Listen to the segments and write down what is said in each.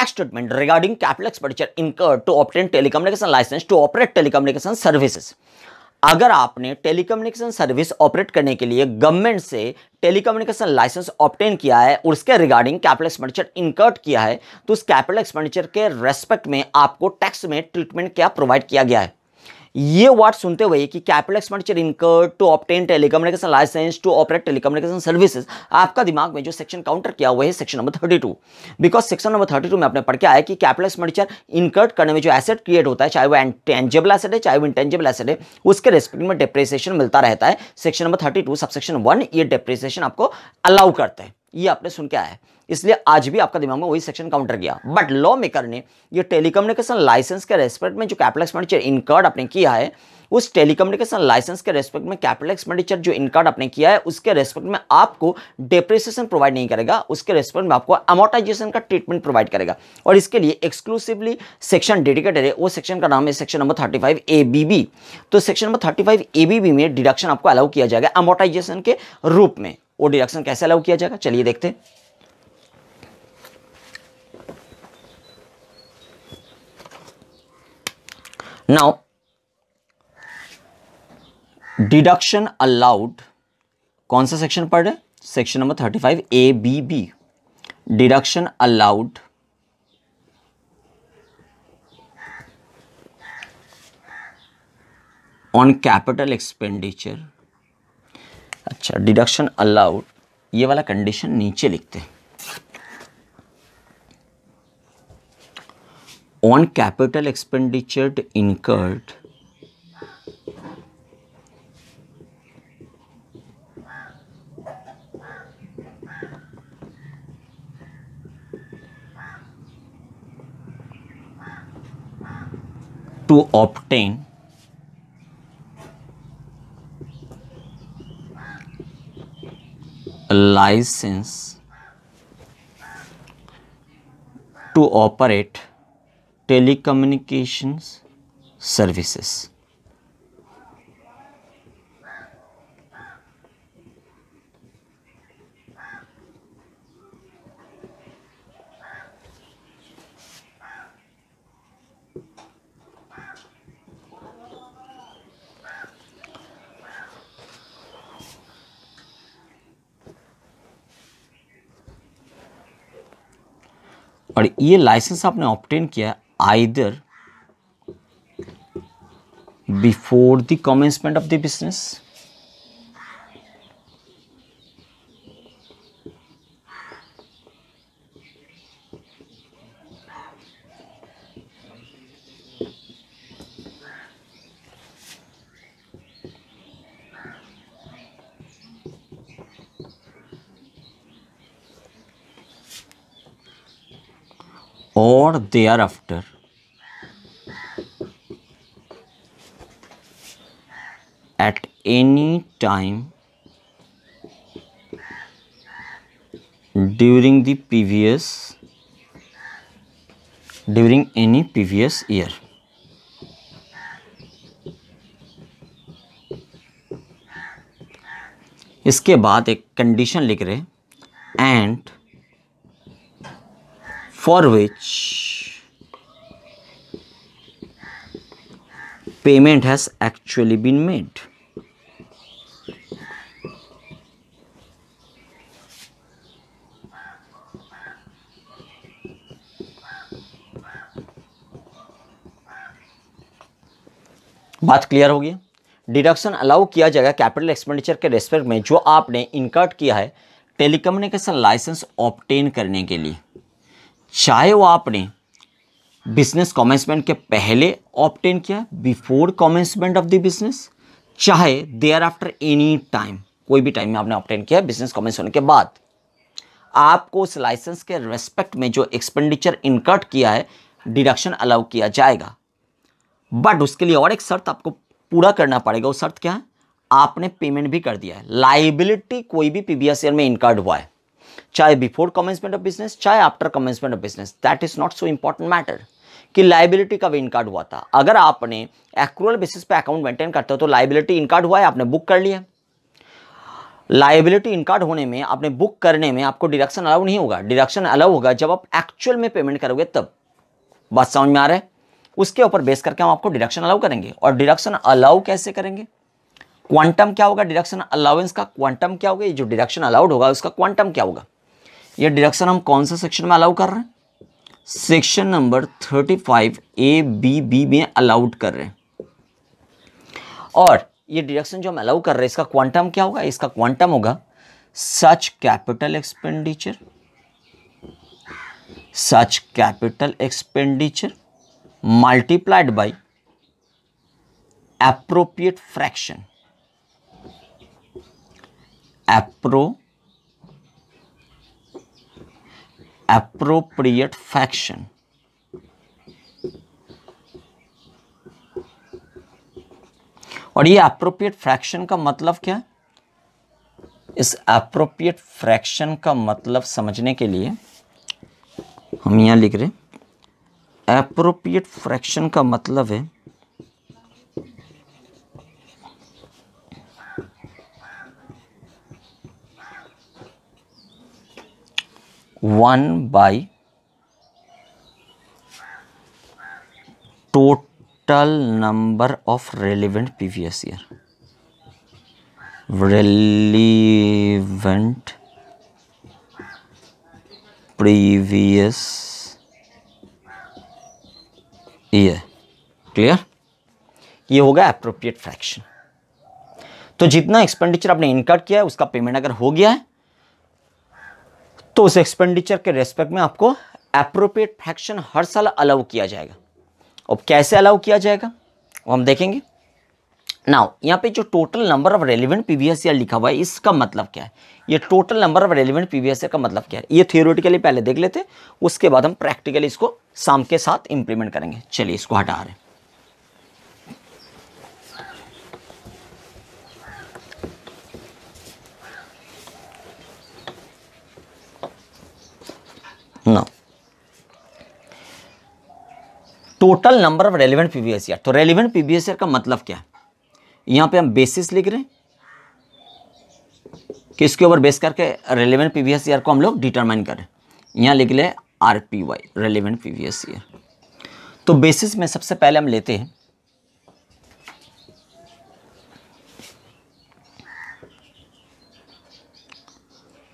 tax statement regarding capital expenditure incurred to obtain telecommunication license to operate telecommunication services। अगर आपने telecommunication service operate करने के लिए government से टेलीकम्युनिकेशन लाइसेंस ऑब्टेन किया है और उसके रिगार्डिंग कैपिटल एक्सपेंडिचर इनकर्ड किया है, तो उस कैपिटल एक्सपेंडिचर के रेस्पेक्ट में आपको टैक्स में ट्रीटमेंट क्या प्रोवाइड किया गया है। ये वर्ड सुनते हुए कि capital expenditure incurred to obtain telecommunication licence to operate telecommunication services, आपका दिमाग में जो सेक्शन काउंटर किया हुआ है section number 32। Because section number 32 में आपने पढ़ के आया कि कैपिटल एक्सपेंडिचर इनकर्ड करने में जो एसेट क्रिएट होता है, चाहे वो टेंजिबल एसेट है चाहे वो इंटेंजिबल एसेट है, उसके रेस्पेक्ट में डेप्रिसिएशन मिलता रहता है। सेक्शन नंबर 32 सबसेक्शन 1 ये डेप्रिसिएशन आपको अलाउ करता है। ये आपने सुन के आया है, इसलिए आज भी आपका दिमाग में वही सेक्शन काउंटर किया। बट लॉ मेकर ने ये टेलीकम्युनिकेशन लाइसेंस के रेस्पेक्ट में जो कैपिटल एक्सपेंडिचर इनकर्ड आपने किया है, उस टेलीकम्युनिकेशन लाइसेंस के रेस्पेक्ट में कैपिटल एक्सपेंडिचर जो इनकर्ड आपने किया है उसके रेस्पेक्ट में आपको डेप्रिसिएशन प्रोवाइड नहीं करेगा, उसके रेस्पेक्ट में आपको अमोर्टाइजेशन का ट्रीटमेंट प्रोवाइड करेगा। और इसके लिए एक्सक्लूसिवली सेक्शन डेडिकेटेड है, वो सेक्शन का नाम है सेक्शन नंबर 35 ABB। तो सेक्शन नंबर 35 ABB में डिडक्शन आपको अलाउ किया जाएगा अमोर्टाइजेशन के रूप में। वो डिडक्शन कैसे अलाउ किया जाएगा, चलिए देखते हैं। नाउ डिडक्शन अलाउड, कौन सा सेक्शन पढ़ रहे, section number 35 ABB। Deduction allowed on capital expenditure. अच्छा, डिडक्शन अलाउड, ये वाला कंडीशन नीचे लिखते हैं। On capital expenditure incurred to obtain a license to operate telecommunications services। और ये लाइसेंस आपने ऑब्टेन किया either before the commencement of the business or thereafter at any time during any previous year। इसके बाद एक कंडीशन लिख रहे and for which payment has actually been made। बात क्लियर हो गई। डिडक्शन अलाउ किया जाएगा कैपिटल एक्सपेंडिचर के रेस्पेक्ट में जो आपने इनकर्ड किया है टेलीकम्युनिकेशन लाइसेंस ऑब्टेन करने के लिए, चाहे वो आपने बिजनेस कमेंसमेंट के पहले ऑब्टेन किया before commencement of the business, चाहे देयर आफ्टर एनी टाइम, कोई भी टाइम में आपने ऑब्टेन किया बिजनेस कमेंस होने के बाद, आपको उस लाइसेंस के रेस्पेक्ट में जो एक्सपेंडिचर इनकर्ड किया है डिडक्शन अलाउ किया जाएगा। बट उसके लिए और एक शर्त आपको पूरा करना पड़ेगा। वो शर्त क्या है, आपने पेमेंट भी कर दिया है। लाइबिलिटी कोई भी प्रीवियस ईयर में इनकर्ड हुआ है, चाहे बिफोर कमेंसमेंट ऑफ बिजनेस चाहे after commencement of business, that is not so important matter कि लाइबिलिटी कब इनकर्ड हुआ था। अगर आपने एक्रूअल बेसिस पे अकाउंट मेंटेन करते हो तो लाइबिलिटी इनकर्ड हुआ है, आपने बुक कर लिया। लायबिलिटी इनकार्ड होने में, आपने बुक करने में आपको डिडक्शन अलाउ नहीं होगा। डिडक्शन अलाउ होगा जब आप एक्चुअल में पेमेंट करोगे तब। बात समझ में आ रहा है? उसके ऊपर बेस करके हम आपको डिडक्शन अलाउ करेंगे। और डिडक्शन अलाउ कैसे करेंगे? क्वांटम क्या होगा डिडक्शन अलाउंस का? क्वांटम क्या होगा? ये जो डिडक्शन अलाउड होगा उसका क्वांटम क्या होगा? ये डिडक्शन हम कौन सा सेक्शन में अलाउ कर रहे हैं? Section number 35 A B B में अलाउड कर रहे हैं। और ये डिडक्शन जो हम अलाउ कर रहे हैं इसका क्वांटम क्या होगा? इसका क्वांटम होगा such capital expenditure multiplied by appropriate fraction appropriate fraction। और ये appropriate fraction का मतलब क्या है? इस appropriate fraction का मतलब समझने के लिए हम यहां लिख रहे हैं, appropriate fraction का मतलब है 1 by total number of relevant previous year। relevant previous year। Clear? ये होगा एप्रोप्रिएट फ्रैक्शन। तो जितना एक्सपेंडिचर आपने इनकर किया है उसका पेमेंट अगर हो गया है तो उस एक्सपेंडिचर के रेस्पेक्ट में आपको एप्रोप्रिएट फ्रैक्शन हर साल अलाउ किया जाएगा। अब कैसे अलाउ किया जाएगा वो हम देखेंगे। नाउ यहाँ पे जो total number of relevant previous year लिखा हुआ है इसका मतलब क्या है? ये total number of relevant previous year का मतलब क्या है? ये थियोरेटिकली पहले देख लेते हैं, उसके बाद हम प्रैक्टिकली इसको साम के साथ इंप्लीमेंट करेंगे। चलिए इसको हटा रहे हैं। ना total number of relevant previous year. तो रेलिवेंट प्रीवियस ईयर का मतलब क्या है? यहां पे हम बेसिस लिख रहे हैं, किसके ऊपर बेस करके रेलिवेंट प्रीवियस ईयर को हम लोग डिटरमाइन करें। यहां लिख ले आरपीवाई, रेलिवेंट प्रीवियस ईयर। तो बेसिस में सबसे पहले हम लेते हैं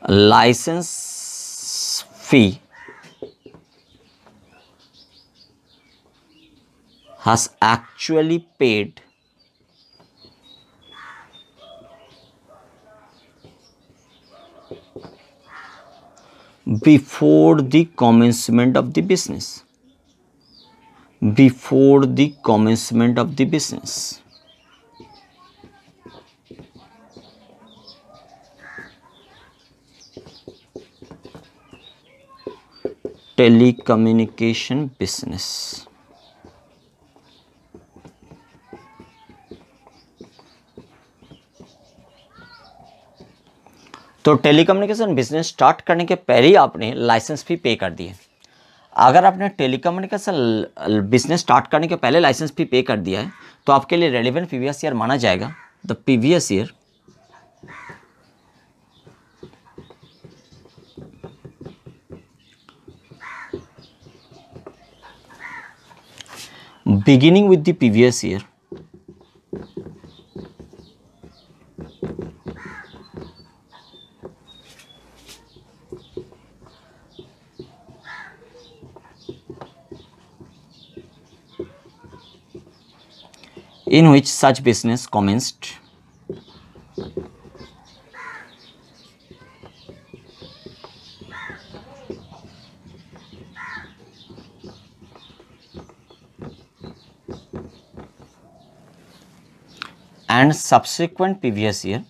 licence fee has actually paid before the commencement of the business, before the commencement of the business। telecommunication business। तो टेलीकम्युनिकेशन बिजनेस स्टार्ट करने के पहले ही आपने लाइसेंस फी पे कर दिए। अगर आपने टेलीकम्युनिकेशन बिजनेस स्टार्ट करने के पहले लाइसेंस फी पे कर दिया है तो आपके लिए रेलिवेंट प्रीवियस ईयर माना जाएगा the previous year beginning with the previous year in which such business commenced and subsequent previous year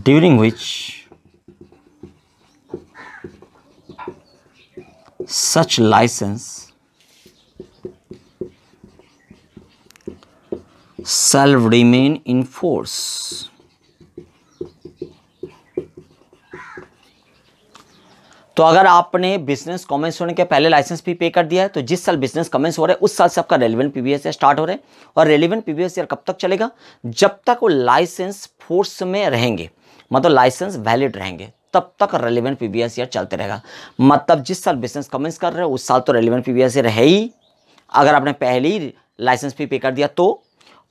during which such license shall remain in force। तो अगर आपने बिजनेस कमेंस होने के पहले लाइसेंस फी पे कर दिया है तो जिस साल बिजनेस कमेंस हो रहा है उस साल से आपका रेलेवेंट पीवीएस ईयर स्टार्ट हो रहा है। और रेलेवेंट पीवीएस ईयर कब तक चलेगा? जब तक वो लाइसेंस फोर्स में रहेंगे, मतलब लाइसेंस वैलिड रहेंगे, तब तक रेलेवेंट पीवीएस ईयर चलते रहेगा। मतलब जिस साल बिजनेस कमेंस कर रहे हो उस साल तो रेलेवेंट पीवीएस ईयर है ही, अगर आपने पहले ही लाइसेंस फी पे कर दिया तो।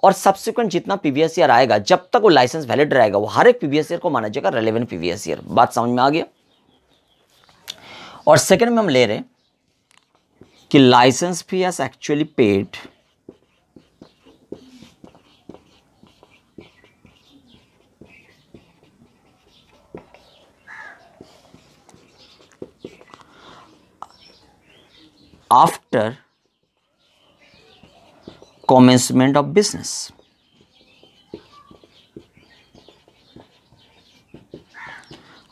और सब्सिक्वेंट जितना पीवीएस ईयर आएगा जब तक वो लाइसेंस वैलिड रहेगा वो हर एक पीवीएस ईयर को माना जाएगा रेलेवेंट पीवीएस ईयर। बात समझ में आ गया? और सेकंड में हम ले रहे हैं कि licence fee as actually paid after commencement of business.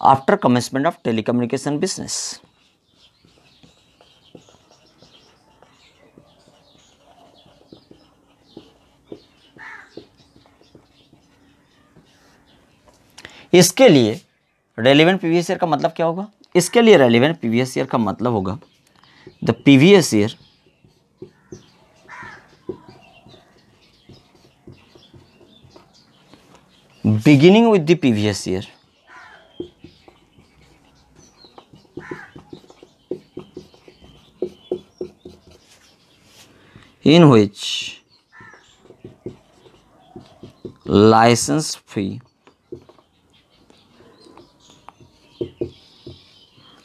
After commencement of telecommunication business. इसके लिए रेलेवेंट पीवीएस ईयर का मतलब क्या होगा? इसके लिए रेलेवेंट पीवीएस ईयर का मतलब होगा the PVS year beginning with the previous year in which license fee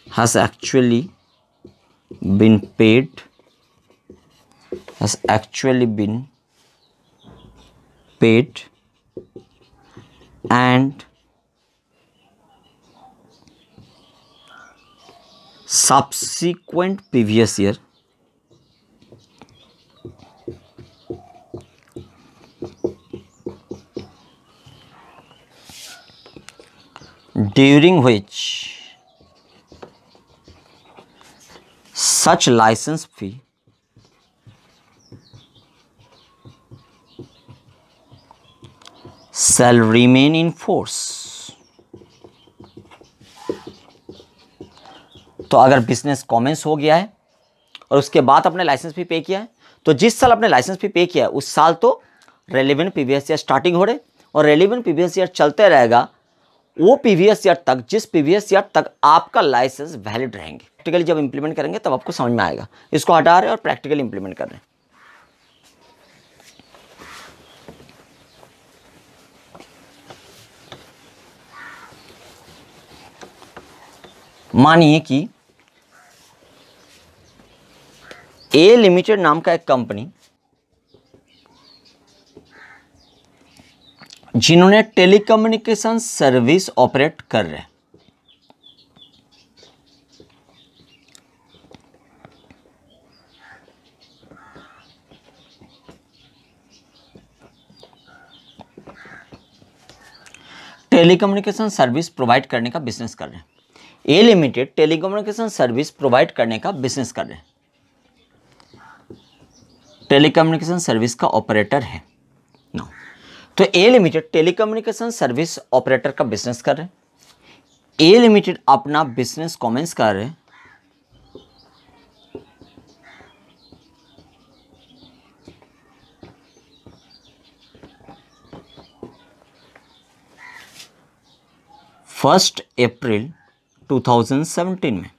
has actually been paid and subsequent previous year during which such license fee shall remain in force। तो अगर business commence हो गया है और उसके बाद अपने licence fee पे किया है तो जिस साल अपने लाइसेंस फी पे किया है उस साल तो रेलेवेंट पीवीएस ईयर स्टार्टिंग हो रहे और रेलेवेंट पीवीएस ईयर चलते रहेगा वो पीवीएस ईयर तक जिस पीवीएस ईयर तक आपका लाइसेंस वैलिड रहेंगे। प्रैक्टिकली जब इंप्लीमेंट करेंगे तब आपको समझ में आएगा। इसको हटा रहे हैं और प्रैक्टिकली इंप्लीमेंट कर रहे हैं। मानिए कि ए लिमिटेड नाम का एक कंपनी जिन्होंने टेलीकम्युनिकेशन सर्विस ऑपरेट कर रहे हैं, टेलीकम्युनिकेशन सर्विस प्रोवाइड करने का बिजनेस कर रहे हैं। ए लिमिटेड टेलीकम्युनिकेशन सर्विस प्रोवाइड करने का बिजनेस कर रहे हैं, टेलीकम्युनिकेशन सर्विस का ऑपरेटर है ना। तो A limited telecommunication service operator का बिजनेस कर रहे हैं। ए लिमिटेड अपना बिजनेस कमेंस कर रहे हैं फर्स्ट अप्रैल 2017 में।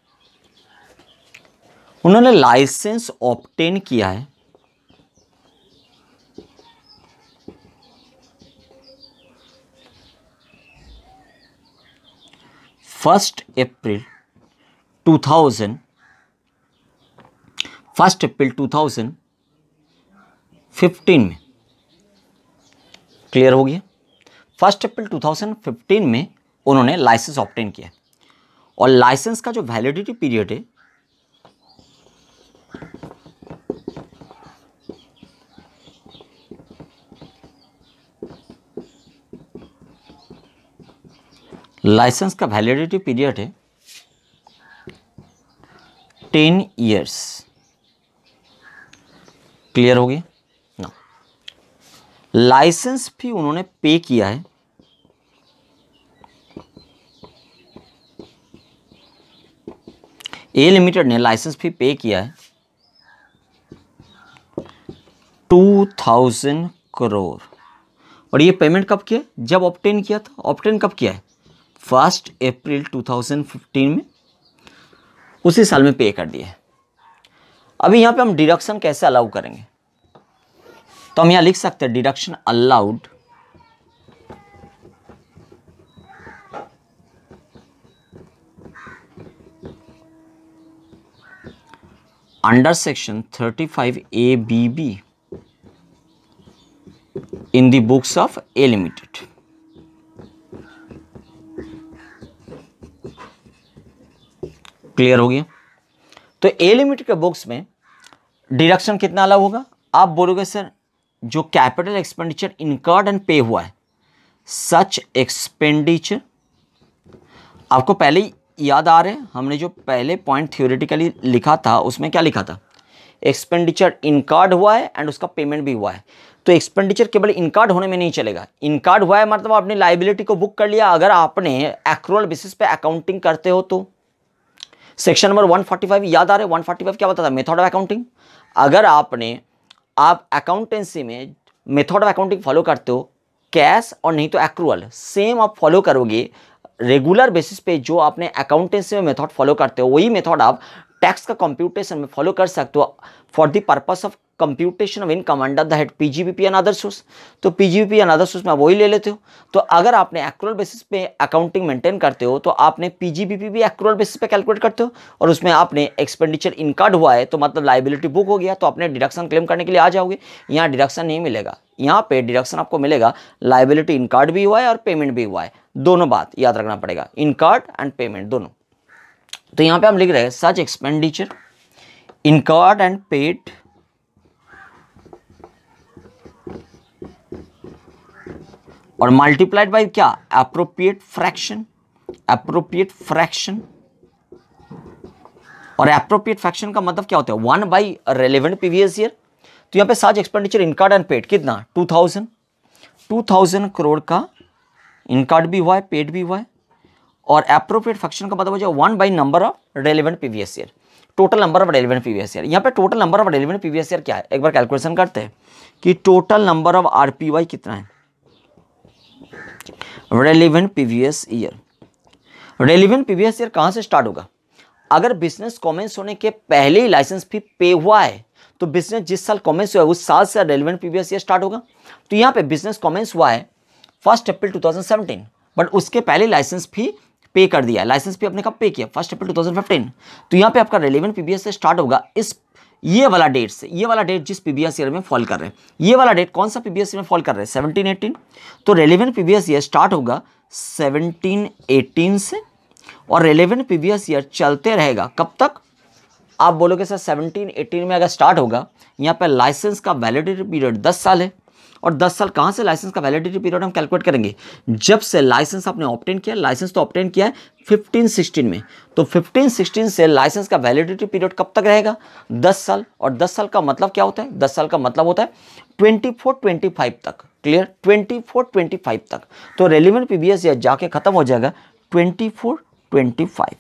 उन्होंने लाइसेंस ऑब्टेन किया है 1 अप्रैल 2015 में। क्लियर हो गया? 1 अप्रैल 2015 में उन्होंने लाइसेंस ऑब्टेन किया और लाइसेंस का जो वैलिडिटी पीरियड है लाइसेंस का वैलिडिटी पीरियड है 10 ईयर्स। क्लियर हो गया ना? लाइसेंस फी उन्होंने पे किया है 1 ए लिमिटेड ने लाइसेंस फी पे किया है 2000 करोड़, और ये पेमेंट कब किया? जब ऑब्टेन किया था। ऑब्टेन कब किया है? 1 अप्रैल 2015 में, उसी साल में पे कर दिया है। अभी यहाँ पे हम डिडक्शन कैसे अलाउ करेंगे, तो हम यहाँ लिख सकते हैं deduction allowed under section 35ABB in the books of A Limited। Clear हो गया? तो ए लिमिटेड के बुक्स में डिडक्शन कितना अलाउ होगा? आप बोलोगे सर जो कैपिटल एक्सपेंडिचर इनकर्ड एंड पे हुआ है, सच एक्सपेंडिचर, आपको पहले ही याद आ रहे हैं, हमने जो पहले पॉइंट थ्योरेटिकली लिखा था उसमें क्या लिखा था? एक्सपेंडिचर इनकर्ड हुआ है एंड उसका पेमेंट भी हुआ है। तो एक्सपेंडिचर केवल इनकर्ड होने में नहीं चलेगा। इनकर्ड हुआ है मतलब आपने लायबिलिटी को बुक कर लिया। अगर आपने एक्रूअल बेसिस पे अकाउंटिंग करते हो तो सेक्शन नंबर 145 याद आ रहे? 145 क्या बताता है? Method of accounting. अगर आप अकाउंटेंसी में मेथड ऑफ अकाउंटिंग फॉलो करते हो, कैश और नहीं तो एक्रूअल सेम आप फॉलो करोगे रेगुलर बेसिस पे। जो आपने अकाउंटेंसी में मेथड फॉलो करते हो वही मेथड आप टैक्स का कंप्यूटेशन में फॉलो कर सकते हो for the purpose of computation of income under the head PGBP and other source. तो पीजीबीपी एंड अदर सोर्स में आप वही ले लेते हो। तो अगर आपने एक्रूअल बेसिस पे अकाउंटिंग मेंटेन करते हो तो आपने पीजीबीपी भी एक्रूअल बेसिस पे कैलकुलेट करते हो, और उसमें आपने एक्सपेंडिचर इनकर्ड हुआ है तो मतलब लायबिलिटी बुक हो गया, तो आपने डिडक्शन क्लेम करने के लिए आ जाओगे। यहाँ डिडक्शन नहीं मिलेगा, यहाँ पे डिडक्शन आपको मिलेगा लायबिलिटी इनकर्ड भी हुआ है और पेमेंट भी हुआ है, दोनों बात याद रखना पड़ेगा, इनकर्ड एंड पेमेंट दोनों। तो यहाँ पे हम लिख रहे हैं सच एक्सपेंडिचर इनकर्ड एंड पेड और मल्टीप्लाइड बाय क्या? Appropriate fraction. एप्रोप्रिएट फ्रैक्शन, और एप्रोप्रिएट फ्रैक्शन का मतलब क्या होता है? 1 बाई रेलेवेंट प्रीवियस ईयर। तो यहाँ पे सच एक्सपेंडिचर इनकर्ड एंड पेड कितना? 2000 करोड़ का इनकर्ड भी हुआ है, पेड भी हुआ है, और एप्रोप्रिएट फ्रैक्शन का मतलब हो जाए 1 by number of relevant previous year, total number of relevant previous year. यहाँ पे total number of relevant previous year क्या है? एक बार कैलकुलेशन करते हैं कि टोटल नंबर ऑफ आरपीवाई कितना है। Relevant previous year, relevant previous year कहां से स्टार्ट होगा? अगर बिजनेस कॉमेंस होने के पहले ही लाइसेंस फी पे हुआ है तो बिजनेस जिस साल कॉमेंस हुआ है उस साल से रेलेवेंट प्रीवियस ईयर स्टार्ट होगा। तो यहाँ पे बिजनेस कॉमेंस हुआ है 1 अप्रैल 2017, बट उसके पहले लाइसेंस फी पे कर दिया। लाइसेंस फी आपने कब पे किया? 1 अप्रैल 2015। तो यहाँ पे आपका रेलेवेंट पीबीएस से स्टार्ट होगा इस ये वाला डेट से। ये वाला डेट जिस पीबीएस ईयर में फॉल कर रहे हैं, ये वाला डेट कौन सा पीबीएस ईयर में फॉल कर रहे हैं? 17-18। तो रेलेवेंट पीबीएस ईयर स्टार्ट होगा 17-18 से, और रेलेवेंट पीबीएस ईयर चलते रहेगा कब तक? आप बोलोगे सर 17-18 में अगर स्टार्ट होगा, यहाँ पे लाइसेंस का वैलिडिटी पीरियड 10 साल है, और 10 साल कहाँ से लाइसेंस का वैलिडिटी पीरियड हम कैलकुलेट करेंगे? जब से लाइसेंस आपने ऑब्टेन किया। लाइसेंस तो ऑब्टेन किया है 15-16 में, तो 15-16 से लाइसेंस का वैलिडिटी पीरियड कब तक रहेगा? 10 साल। और 10 साल का मतलब क्या होता है? 10 साल का मतलब होता है 24-25 तक। क्लियर? 24-25 तक। तो रेलेवेंट पीबीएस ईयर जाके खत्म हो जाएगा 24-25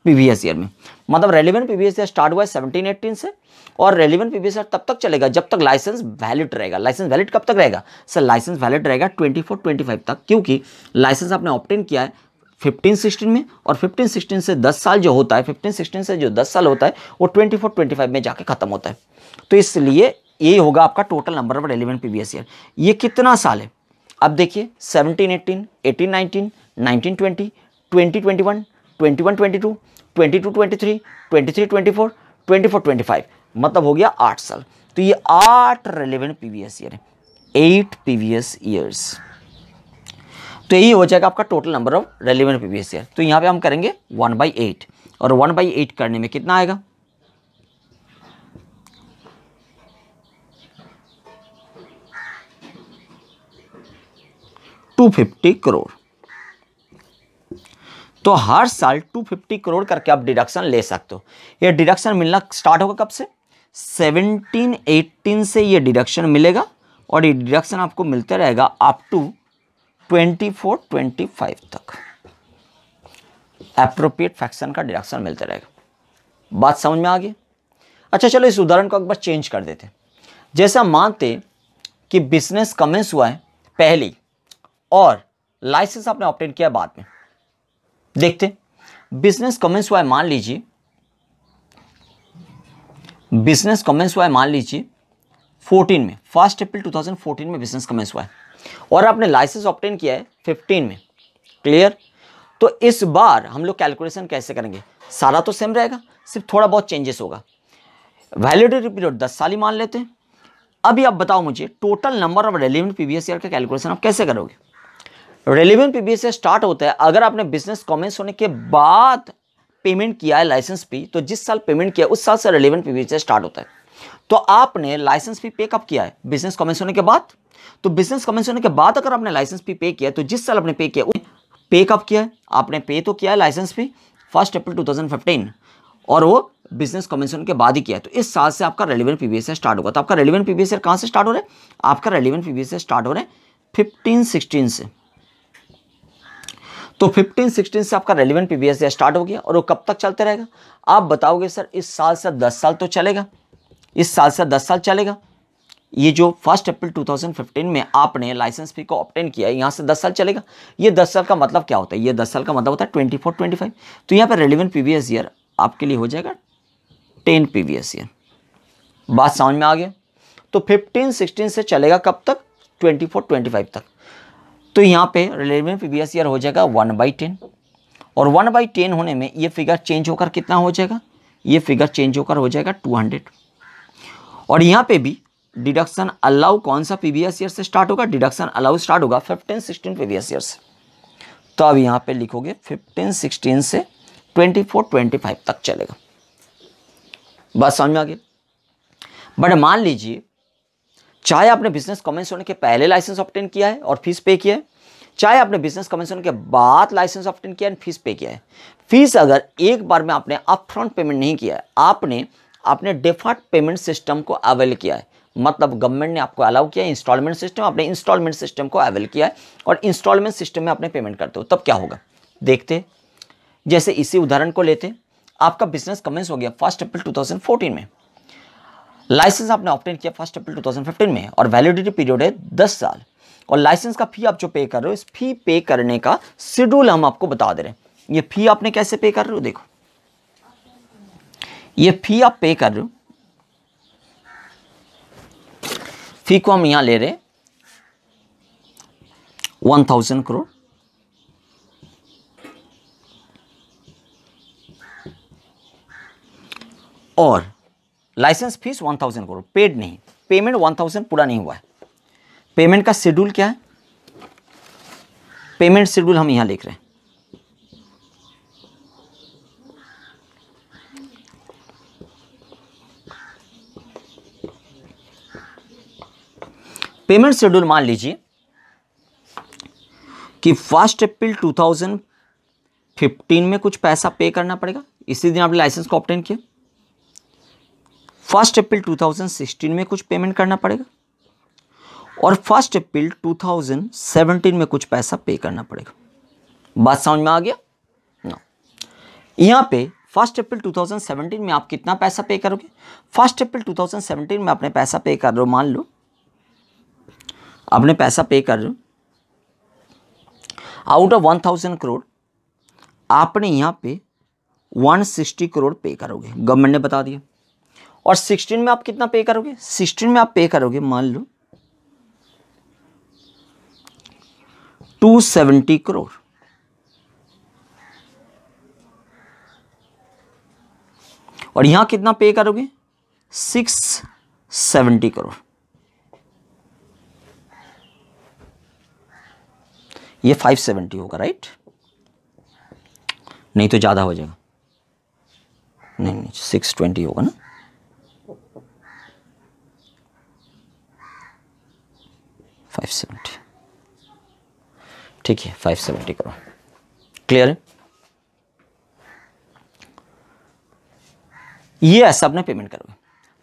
पीबीएस ईयर में। मतलब रेलेवेंट पीबीएस ईयर स्टार्ट हुआ है 17-18 से, और रेलेवेंट पीबीएस ईयर तब तक चलेगा जब तक लाइसेंस वैलिड रहेगा। लाइसेंस वैलिड कब तक रहेगा? सर लाइसेंस वैलिड रहेगा 24-25 तक, क्योंकि लाइसेंस आपने ऑब्टेन किया है 15-16 में, और 15-16 से 10 साल जो होता है, 15-16 से जो 10 साल होता है वो 24-25 में जाके खत्म होता है। तो इसलिए ये होगा आपका total number of relevant PBS year. ये कितना साल है? अब देखिए 17-18, 18-19, 19-20, 20-21, 21-22, 22-23, 23-24, 24-25, मतलब हो गया 8 साल। तो ये 8 रेलेवेंट पीबीएस ईयर है, 8 पीबीएस ईयर्स। तो यही हो जाएगा आपका total number of relevant PBS year. तो यहाँ पे हम करेंगे 1/8, और 1/8 करने में कितना आएगा? $250 करोड़। तो हर साल 250 करोड़ करके आप डिडक्शन ले सकते हो। ये डिडक्शन मिलना स्टार्ट होगा कब से? 17-18 से ये डिडक्शन मिलेगा, और ये डिडक्शन आपको मिलते रहेगा अप टू 24-25 तक। एप्रोप्रिएट फ्रैक्शन का डिडक्शन मिलते रहेगा। बात समझ में आ गई? अच्छा चलो इस उदाहरण को एक बार चेंज कर देते हैं। जैसा मानते कि बिजनेस कमेंस हुआ है पहली और लाइसेंस आपने ऑब्टेन किया बाद में। देखते बिजनेस कमेंस हुआ है, मान लीजिए बिजनेस कमेंस हुआ है मान लीजिए 14 में, 1 अप्रैल 2014 में बिजनेस कमेंस हुआ है और आपने लाइसेंस ऑब्टेन किया है 15 में। क्लियर? तो इस बार हम लोग कैलकुलेशन कैसे करेंगे? सारा तो सेम रहेगा, सिर्फ थोड़ा बहुत चेंजेस होगा। वैलिडिटी पीरियड 10 साल ही मान लेते हैं। अभी आप बताओ मुझे total number of relevant previous year का कैलकुलेशन आप कैसे करोगे? रेलेवेंट प्रीवियस ईयर स्टार्ट होता है अगर आपने बिजनेस कमेंस होने के बाद पेमेंट किया है लाइसेंस फी, तो जिस साल पेमेंट किया उस साल से रेलेवेंट प्रीवियस ईयर स्टार्ट होता है। तो आपने लाइसेंस फी पे कब किया है? बिजनेस कमेंस होने के बाद। तो बिजनेस कमेंस होने के बाद अगर आपने लाइसेंस फी पे किया तो जिस साल आपने पे किया, पे कब किया है? आपने पे तो किया है लाइसेंस फी 1 अप्रैल 2015 और वो बिजनेस कमेंस होने के बाद ही किया है। तो इस साल से आपका रेलेवेंट प्रीवियस ईयर स्टार्ट होगा। तो आपका रेलेवेंट प्रीवियस ईयर कहां से स्टार्ट हो रहा है? आपका रेलेवेंट प्रीवियस ईयर स्टार्ट हो रहा है 15-16 से। तो 15-16 से आपका रेलेवेंट प्रीवियस ईयर स्टार्ट हो गया और वो कब तक चलते रहेगा? आप बताओगे सर इस साल से 10 साल तो चलेगा, इस साल से 10 साल चलेगा। ये जो 1 अप्रैल 2015 में आपने लाइसेंस फी को ऑब्टेन किया है यहाँ से 10 साल चलेगा। ये 10 साल का मतलब क्या होता है? ये 10 साल का मतलब होता है 24-25। तो यहाँ पर रेलेवेंट प्रीवियस ईयर आपके लिए हो जाएगा 10 प्रीवियस ईयर। बात समझ में आ गया? तो 15-16 से चलेगा कब तक? 24-25 तक। तो यहाँ पे रेलेवेंट प्रीवियस ईयर हो जाएगा 1/10 और 1/10 होने में ये फिगर चेंज होकर कितना हो जाएगा? ये फिगर चेंज होकर हो जाएगा 200। और यहाँ पे भी डिडक्शन अलाउ कौन सा प्रीवियस ईयर से स्टार्ट होगा? डिडक्शन अलाउ स्टार्ट होगा 15-16 प्रीवियस ईयर से। तो अब यहाँ पे लिखोगे 15-16 से 24-25 तक चलेगा। बात समझ में आ गई? बट मान लीजिए चाहे आपने बिजनेस कमेंस होने के पहले लाइसेंस ऑब्टेन किया है और फीस पे किया है, चाहे आपने बिजनेस कमेंस होने के बाद लाइसेंस ऑब्टेन किया है फीस पे किया है। फीस अगर एक बार में आपने अपफ्रंट पेमेंट नहीं किया है, आपने डिफर्ड पेमेंट सिस्टम को अवेल किया है, मतलब गवर्नमेंट ने आपको अलाउ किया है इंस्टॉलमेंट सिस्टम, आपने इंस्टॉलमेंट सिस्टम को अवेल किया है और इंस्टॉलमेंट सिस्टम में आपने पेमेंट करते हो, तब क्या होगा देखते। जैसे इसी उदाहरण को लेते, आपका बिजनेस कमेंस हो गया 1 अप्रैल 2014 में, लाइसेंस आपने ऑब्टेन किया 1 अप्रैल 2015 में और वैलिडिटी पीरियड है 10 साल और लाइसेंस का फी आप जो पे कर रहे हो, इस फी पे करने का शेड्यूल हम आपको बता दे रहे हैं। ये फी आपने कैसे पे कर रहे हो? देखो ये फी आप पे कर रहे हो, फी को हम यहां ले रहे 1000 करोड़ और लाइसेंस फीस 1000 करोड़, पेड नहीं, पेमेंट 1000 पूरा नहीं हुआ है। पेमेंट का शेड्यूल क्या है? पेमेंट शेड्यूल हम यहां लिख रहे हैं। पेमेंट शेड्यूल मान लीजिए कि 1 अप्रैल 2015 में कुछ पैसा पे करना पड़ेगा, इसी दिन आपने लाइसेंस को ऑब्टेन किया। 1 अप्रैल 2016 में कुछ पेमेंट करना पड़ेगा और 1 अप्रैल 2017 में कुछ पैसा पे करना पड़ेगा। बात समझ में आ गया ना? यहाँ पे 1 अप्रैल 2017 में आप कितना पैसा पे करोगे? 1 अप्रैल 2017 में आपने पैसा पे कर रहे हो, मान लो आपने पैसा पे कर रहे हो, आउट ऑफ 1000 करोड़ आपने यहाँ पे 160 करोड़ पे करोगे, गवर्नमेंट ने बता दिया। और 16 में आप कितना पे करोगे? 16 में आप पे करोगे मान लो 270 करोड़। और यहां कितना पे करोगे? 670 करोड़। ये 570 होगा, राइट? नहीं तो ज्यादा हो जाएगा, नहीं 620 होगा ना। ठीक है 570 करोड़, क्लियर है? ये ऐसा आपने पेमेंट करोगे।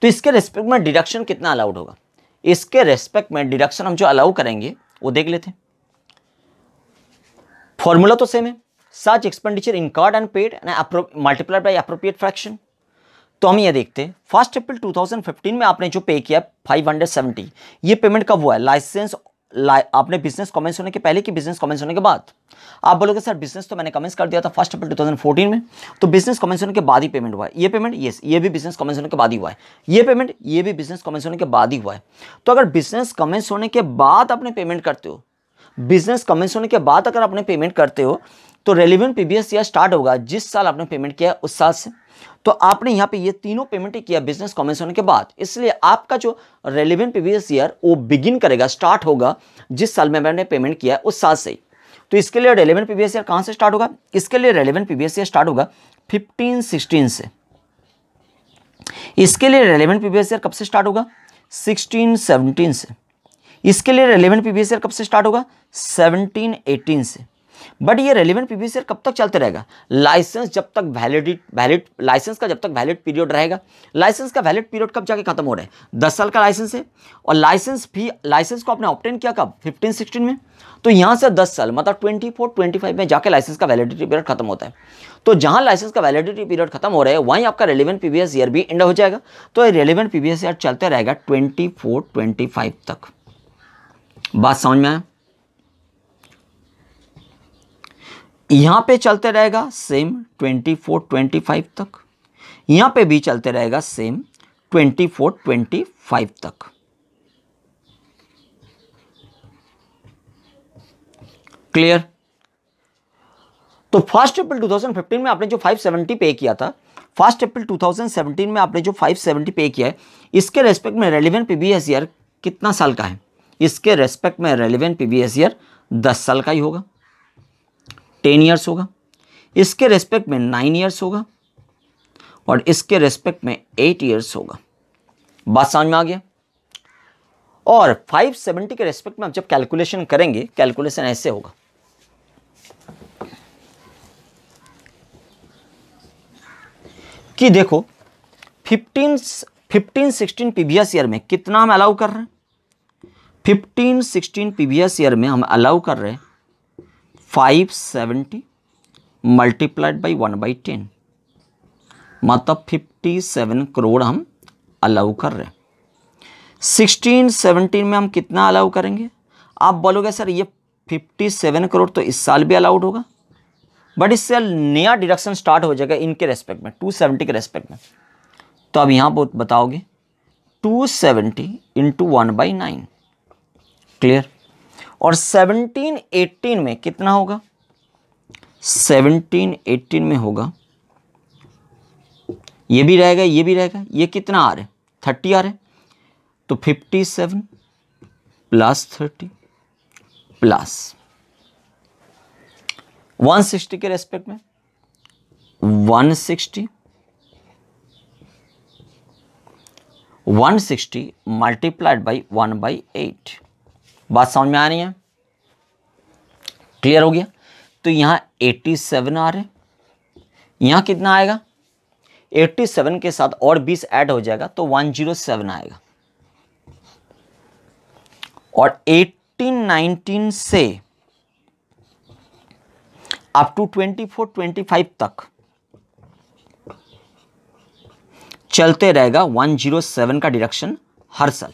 तो इसके रेस्पेक्ट में डिडक्शन कितना अलाउड होगा? इसके रेस्पेक्ट में डिडक्शन हम जो अलाउ करेंगे वो देख लेते हैं। फॉर्मूला तो सेम है, such expenditure incurred and paid multiplied by appropriate fraction. तो हम ये देखते हैं 1 अप्रैल 2015 में आपने जो पे किया 570, ये पेमेंट कब हुआ है? लाइसेंस आपने बिजनेस कमेंस होने के पहले कि बिजनेस कमेंस होने के बाद? आप बोलोगे सर बिजनेस तो मैंने कमेंस कर दिया था 1 अप्रैल 2014 में, तो बिजनेस कमेंस होने के बाद ही पेमेंट हुआ है। ये पेमेंट यस, ये भी बिजनेस कमेंस होने के बाद ही हुआ है। ये पेमेंट ये भी बिजनेस कमेंस होने के बाद ही हुआ है। तो अगर बिजनेस कमेंस होने के बाद आपने पेमेंट करते हो, बिजनेस कमेंस होने के बाद अगर आपने पेमेंट करते हो, तो रेलिवेंट पीबीएस ईयर स्टार्ट होगा जिस साल आपने पेमेंट किया उस साल से। तो आपने यहाँ पे ये तीनों पेमेंट ही किया बिजनेस कमेंस होने के बाद, इसलिए आपका जो रेलिवेंट पीबीएस ईयर वो बिगिन करेगा, स्टार्ट होगा जिस साल में मैंने पेमेंट किया उस साल से ही। तो इसके लिए रेलिवेंट पीबीएस ईयर कहां से स्टार्ट होगा? इसके लिए रेलिवेंट पीबीएस ईयर स्टार्ट होगा 15-16 से। इसके लिए रेलिवेंट पीबीएस ईयर कब से स्टार्ट होगा? 16-17 से। इसके लिए रेलिवेंट पीबीएस ईयर कब से स्टार्ट होगा? 17-18 से। बट ये रेलिवेंट पीबीएस ईयर कब तक चलते रहेगा? लाइसेंस जब तक वैलिड लाइसेंस का जब तक वैलिड पीरियड रहेगा। लाइसेंस का वैलिड पीरियड कब जाके खत्म हो रहा है? 10 साल का लाइसेंस है, और लाइसेंस को आपने ऑब्टेन किया कब? 15-16 में। तो यहां से 10 साल मतलब 24-25 में जाके लाइसेंस का वैलिडिटी पीरियड खत्म होता है। तो जहां लाइसेंस का वैलिडिटी पीरियड खत्म हो रहा है वहीं आपका रेलिवेंट पीबीएस ईयर भी एंड हो जाएगा। तो रेलिवेंट पीबीएस ईयर चलते रहेगा 24-25 तक। बात समझ में आया? यहां पे चलते रहेगा सेम 24-25 तक, यहां पे भी चलते रहेगा सेम 24-25 तक। क्लियर? तो 1 अप्रैल 2015 में आपने जो 570 पे किया था, 1 अप्रैल 2017 में आपने जो 570 पे किया है, इसके रेस्पेक्ट में रेलिवेंट पीबीएस ईयर कितना साल का है? इसके रेस्पेक्ट में रेलिवेंट पीबीएस ईयर 10 साल का ही होगा, 10 ईयर्स होगा। इसके रेस्पेक्ट में 9 ईयर्स होगा, और इसके रेस्पेक्ट में 8 ईयर्स होगा। बात समझ में आ गया? और 570 के रेस्पेक्ट में आप जब कैलकुलेशन करेंगे, कैलकुलेशन ऐसे होगा, कि देखो 15-16 पीबीएस ईयर में कितना हम अलाउ कर रहे हैं? 15-16 पीबीएस ईयर में हम अलाउ कर रहे हैं 570 मल्टीप्लाइड बाई 1/10, मतलब 57 करोड़ हम अलाउ कर रहे हैं। 16-17 में हम कितना अलाउ करेंगे? आप बोलोगे सर ये 57 करोड़ तो इस साल भी अलाउड होगा, बट इससे नया डिडक्शन स्टार्ट हो जाएगा इनके रेस्पेक्ट में, 270 के रेस्पेक्ट में। तो अब यहां बताओगे 270 इंटू 1/9। क्लियर? और 17-18 में कितना होगा? 17-18 में होगा, ये भी रहेगा, ये भी रहेगा, ये कितना आ रहा है? 30 आ रहा है। तो 57 प्लस 30 प्लस 160 के रेस्पेक्ट में 160 मल्टीप्लाइड बाई 1/8। बात समझ में आ रही है? क्लियर हो गया? तो यहां 87 आ रहे हैं, यहां कितना आएगा? 87 के साथ और 20 ऐड हो जाएगा तो 107 आएगा। और 18-19 से अप टू 24-25 तक चलते रहेगा 107 का डिडक्शन हर साल,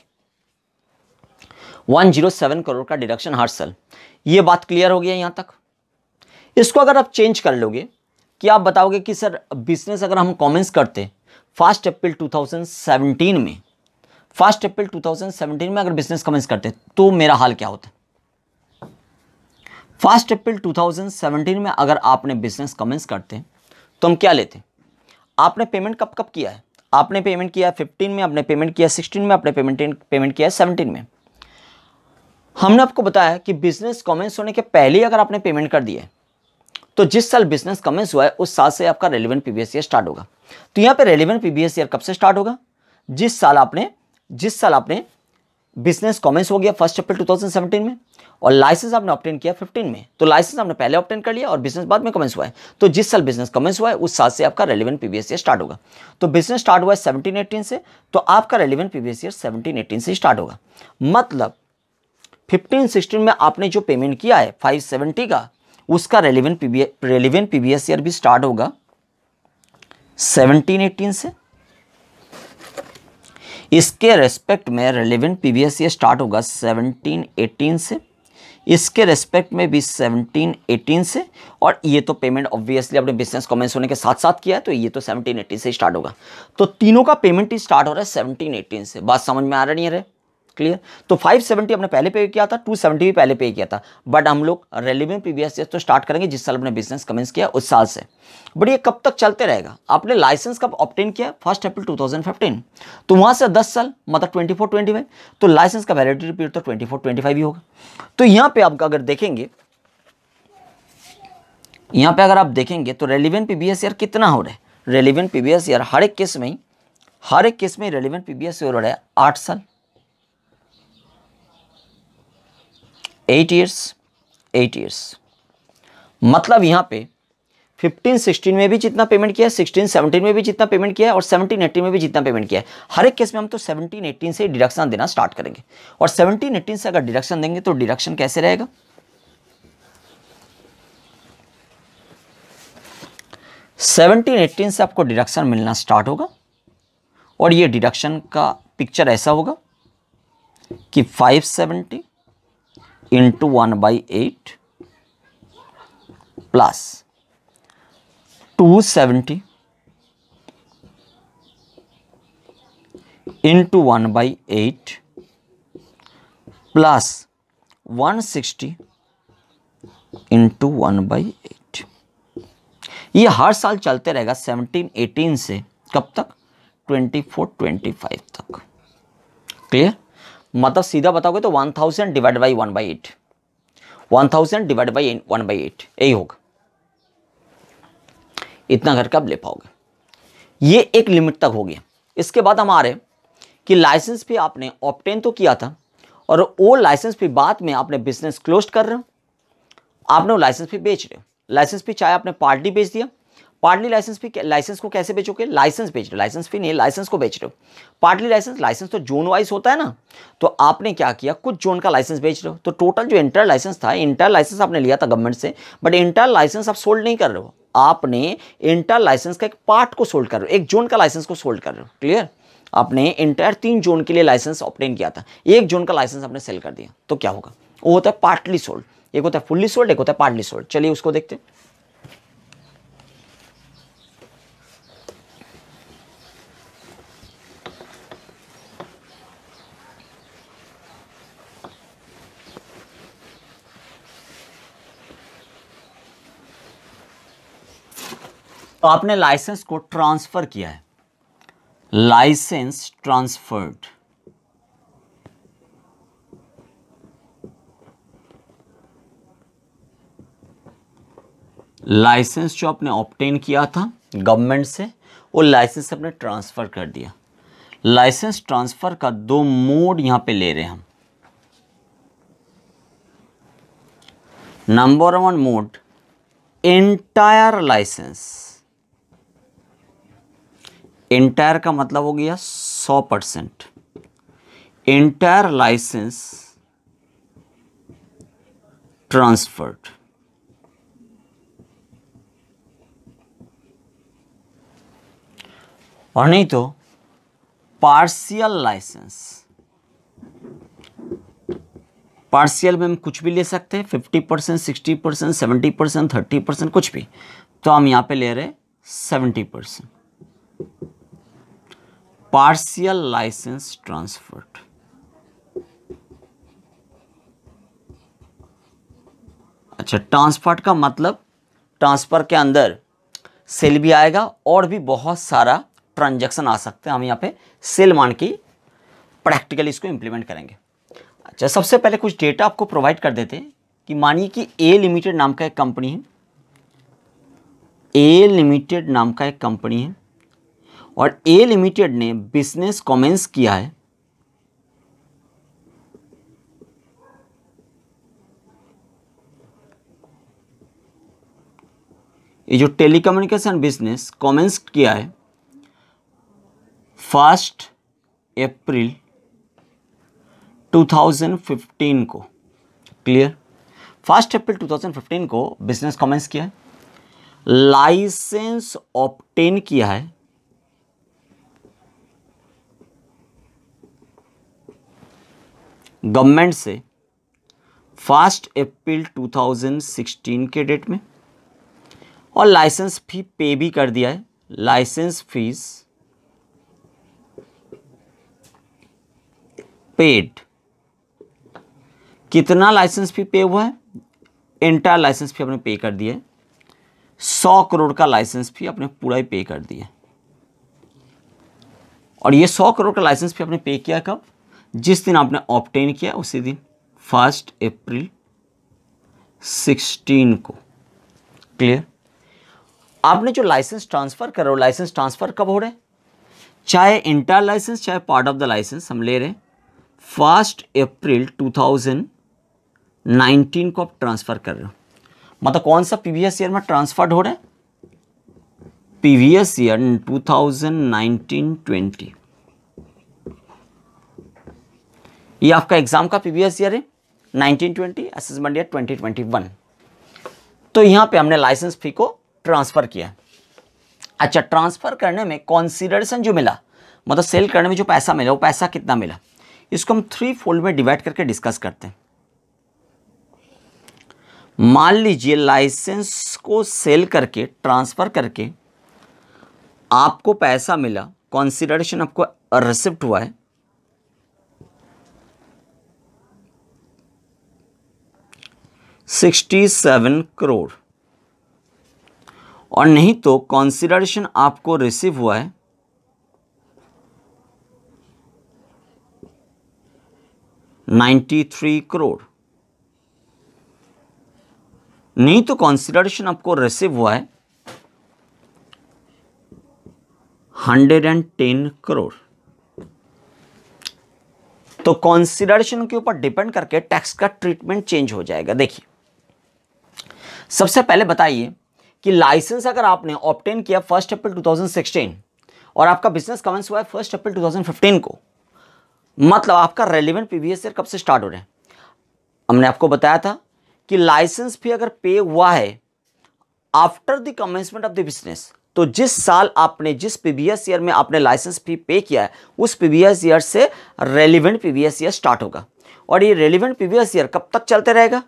107 करोड़ का डिडक्शन हर साल। ये बात क्लियर हो गया यहां तक? इसको अगर आप चेंज कर लोगे कि आप बताओगे कि सर बिजनेस अगर हम कमेंस करते 1 अप्रैल 2017 में, 1 अप्रैल 2017 में अगर बिजनेस कमेंस करते तो मेरा हाल क्या होता? 1 अप्रैल 2017 में अगर आपने बिजनेस कमेंस करते तो हम क्या लेते? आपने पेमेंट कब कब किया है? आपने पेमेंट किया 15 में, आपने पेमेंट किया 16 में, आपने पेमेंट किया 17 में। हमने आपको बताया कि बिजनेस कमेंस होने के पहले ही अगर आपने पेमेंट कर दिया है तो जिस साल बिजनेस कमेंस हुआ है उस साल से आपका रेलिवेंट पीबीएस ईयर स्टार्ट होगा। तो यहां पे रेलिवेंट पीबीएस ईयर कब से स्टार्ट होगा? जिस साल आपने बिजनेस कमेंस हो गया 1 अप्रैल 2017 में, और लाइसेंस आपने ऑब्टेन किया 15 में, तो लाइसेंस आपने पहले ऑब्टेन कर लिया और बिजनेस बाद में कमेंस हुआ है, तो जिस साल बिजनेस कमेंस हुआ है उस साल से आपका रेलिवेंट पीबीएस ईयर स्टार्ट होगा। तो बिजनेस स्टार्ट हुआ है 17-18 से, तो आपका रेलिवेंट पीबीएस ईयर 17-18 से स्टार्ट होगा। मतलब 15-16 में आपने जो पेमेंट किया है 570 का, उसका रेलिवेंट पीबीएस ईयर भी स्टार्ट होगा 17-18 से, इसके रेस्पेक्ट में रेलेवेंट पीवीएस ईयर स्टार्ट होगा 17-18 से, इसके रेस्पेक्ट में भी 17-18 से, और ये तो पेमेंट ऑब्वियसली अपने बिजनेस कमेंस होने के साथ साथ किया है, तो ये तो 17-18 से स्टार्ट होगा। तो तीनों का पेमेंट ही स्टार्ट हो रहा है 17-18 से। बात समझ में आ रहा नहीं है? क्लियर? तो 570 हमने पहले पे किया था, 270 भी पहले पे किया था, बट हम लोग रेलेवेंट पीवीएस तो स्टार्ट करेंगे जिस साल अपने बिजनेस कमेंस किया उस साल से। बट ये कब तक चलते रहेगा? आपने लाइसेंस कब ऑब्टेन किया? 1 अप्रैल 2015, तो वहां से 10 साल मतलब 24-25, तो लाइसेंस का वैलिडिटी पीरियड तो 24-25 ही होगा। तो यहां पे आप अगर देखेंगे, यहां पे अगर आप देखेंगे तो रेलेवेंट पीवीएस ईयर कितना हो रहा है? रेलेवेंट पीवीएस ईयर हर एक केस में रेलेवेंट पीवीएस ईयर हो रहा है 8 साल, 8 ईयर्स। मतलब यहां पे 15-16 में भी जितना पेमेंट किया है, 16-17 में भी जितना पेमेंट किया है, और 17-18 में भी जितना पेमेंट किया है, हर एक केस में हम तो 17-18 से डिडक्शन देना स्टार्ट करेंगे। और 17-18 से अगर डिडक्शन देंगे तो डिडक्शन कैसे रहेगा? 17-18 से आपको डिडक्शन मिलना स्टार्ट होगा, और ये डिडक्शन का पिक्चर ऐसा होगा कि 570 into 1/8 plus 270 into 1/8 plus 160 into 1/8। ये हर साल चलते रहेगा 17-18 से कब तक? 24-25 तक। क्लियर? मतलब सीधा बताओगे तो 1000 डिवाइड बाई 1/8, 1000 डिवाइड बाई 1/8 यही होगा। इतना करके आप ले पाओगे। ये एक लिमिट तक हो गया। इसके बाद हम आ रहे कि लाइसेंस भी आपने ऑब्टेन तो किया था, और वो लाइसेंस भी बाद में आपने बिजनेस क्लोज कर रहे हो, आपने वो लाइसेंस भी बेच रहे हो। लाइसेंस भी चाहे आपने पार्टली बेच दिया, पार्टली लाइसेंस को कैसे बेचोगे? लाइसेंस बेच रहे हो, लाइसेंस भी नहीं, लाइसेंस को बेच रहे हो। पार्टली लाइसेंस तो जोन वाइज होता है ना, तो आपने क्या किया? कुछ जोन का लाइसेंस बेच रहे हो। तो टोटल जो इंटर लाइसेंस था, इंटर लाइसेंस आपने लिया था गवर्नमेंट से, बट इंटर लाइसेंस आप सोल्ड नहीं कर रहे हो, आपने इंटर लाइसेंस का एक पार्ट को सोल्ड कर रहे हो, एक जोन का लाइसेंस को सोल्ड कर रहे हो। क्लियर? आपने इंटायर 3 जोन के लिए लाइसेंस ऑब्टेन किया था, एक जोन का लाइसेंस आपने सेल कर दिया, तो क्या होगा? वो होता है पार्टली सोल्ड, एक होता है फुल्ली सोल्ड, एक होता है पार्टली सोल्ड। चलिए उसको देखते हैं। तो आपने लाइसेंस को ट्रांसफर किया है, लाइसेंस ट्रांसफर्ड। लाइसेंस जो आपने ऑब्टेन किया था गवर्नमेंट से, वो लाइसेंस आपने ट्रांसफर कर दिया। लाइसेंस ट्रांसफर का 2 मोड यहां पे ले रहे हैं हम। Number 1 mode, entire licence. Entire का मतलब हो गया 100%। Entire licence transferred. और नहीं तो पार्शियल लाइसेंस। पार्शियल में हम कुछ भी ले सकते हैं, 50%, 60%, 70%, 30%, कुछ भी। तो हम यहां पे ले रहे 70%। Partial licence transferred. अच्छा, ट्रांसफर्ड का मतलब ट्रांसफर के अंदर सेल भी आएगा और भी बहुत सारा ट्रांजैक्शन आ सकते हैं। हम यहाँ पे सेल मान के प्रैक्टिकली इसको इंप्लीमेंट करेंगे। अच्छा, सबसे पहले कुछ डेटा आपको प्रोवाइड कर देते हैं कि मानिए कि ए लिमिटेड नाम का एक कंपनी है, ए लिमिटेड नाम का एक कंपनी है, और ए लिमिटेड ने बिजनेस कमेंस किया है ये जो टेलीकम्युनिकेशन बिजनेस कमेंस किया है 1 अप्रैल 2015 को। क्लियर? 1 अप्रैल 2015 को बिजनेस कमेंस किया है, लाइसेंस ऑब्टेन किया है गवर्नमेंट से 1 अप्रैल 2016 के डेट में, और लाइसेंस फी पे भी कर दिया है। Licence fees paid. कितना लाइसेंस फी पे हुआ है? एंटायर लाइसेंस फी आपने पे कर दिया है। 100 करोड़ का लाइसेंस फी आपने पूरा ही पे कर दिया। और ये 100 करोड़ का लाइसेंस फी आपने पे किया कब? जिस दिन आपने ऑब्टेन किया उसी दिन, 1 अप्रैल 16 को। क्लियर? आपने जो लाइसेंस ट्रांसफर कर रहे हो, लाइसेंस ट्रांसफर कब हो रहे हैं? चाहे इंटर लाइसेंस चाहे पार्ट ऑफ द लाइसेंस हम ले रहे हैं, 1 अप्रैल 2019 को आप ट्रांसफर कर रहे हो। मतलब कौन सा प्रीवियस ईयर में ट्रांसफर्ड हो रहा है? Previous year 2019-20। ये आपका एग्जाम का प्रीवियस ईयर है 1920, असेसमेंट ईयर 2021। तो यहां पे हमने लाइसेंस फी को ट्रांसफर किया। अच्छा, ट्रांसफर करने में कॉन्सिडरेशन जो मिला, मतलब सेल करने में जो पैसा मिला, वो पैसा कितना मिला, इसको हम 3 फोल्ड में डिवाइड करके डिस्कस करते हैं। मान लीजिए लाइसेंस को सेल करके, ट्रांसफर करके आपको पैसा मिला, कॉन्सिडरेशन आपको रिसिप्ट हुआ है 67 करोड़, और नहीं तो कॉन्सिडरेशन आपको रिसीव हुआ है 93 करोड़, नहीं तो कॉन्सिडरेशन आपको रिसीव हुआ है 110 करोड़। तो कॉन्सिडरेशन के ऊपर डिपेंड करके टैक्स का ट्रीटमेंट चेंज हो जाएगा। देखिए, सबसे पहले बताइए कि लाइसेंस अगर आपने ऑब्टेन किया 1 अप्रैल 2016 और आपका बिजनेस कमेंस हुआ है 1 अप्रैल 2015 को, मतलब आपका रेलिवेंट प्रीवियस ईयर कब से स्टार्ट हो रहा है? हमने आपको बताया था कि लाइसेंस फी अगर पे हुआ है after the commencement of the business, तो जिस साल आपने, जिस प्रीवियस ईयर में आपने लाइसेंस फी पे किया है, उस प्रीवियस ईयर से रेलिवेंट प्रीवियस ईयर स्टार्ट होगा। और ये रेलिवेंट प्रीवियस ईयर कब तक चलते रहेगा?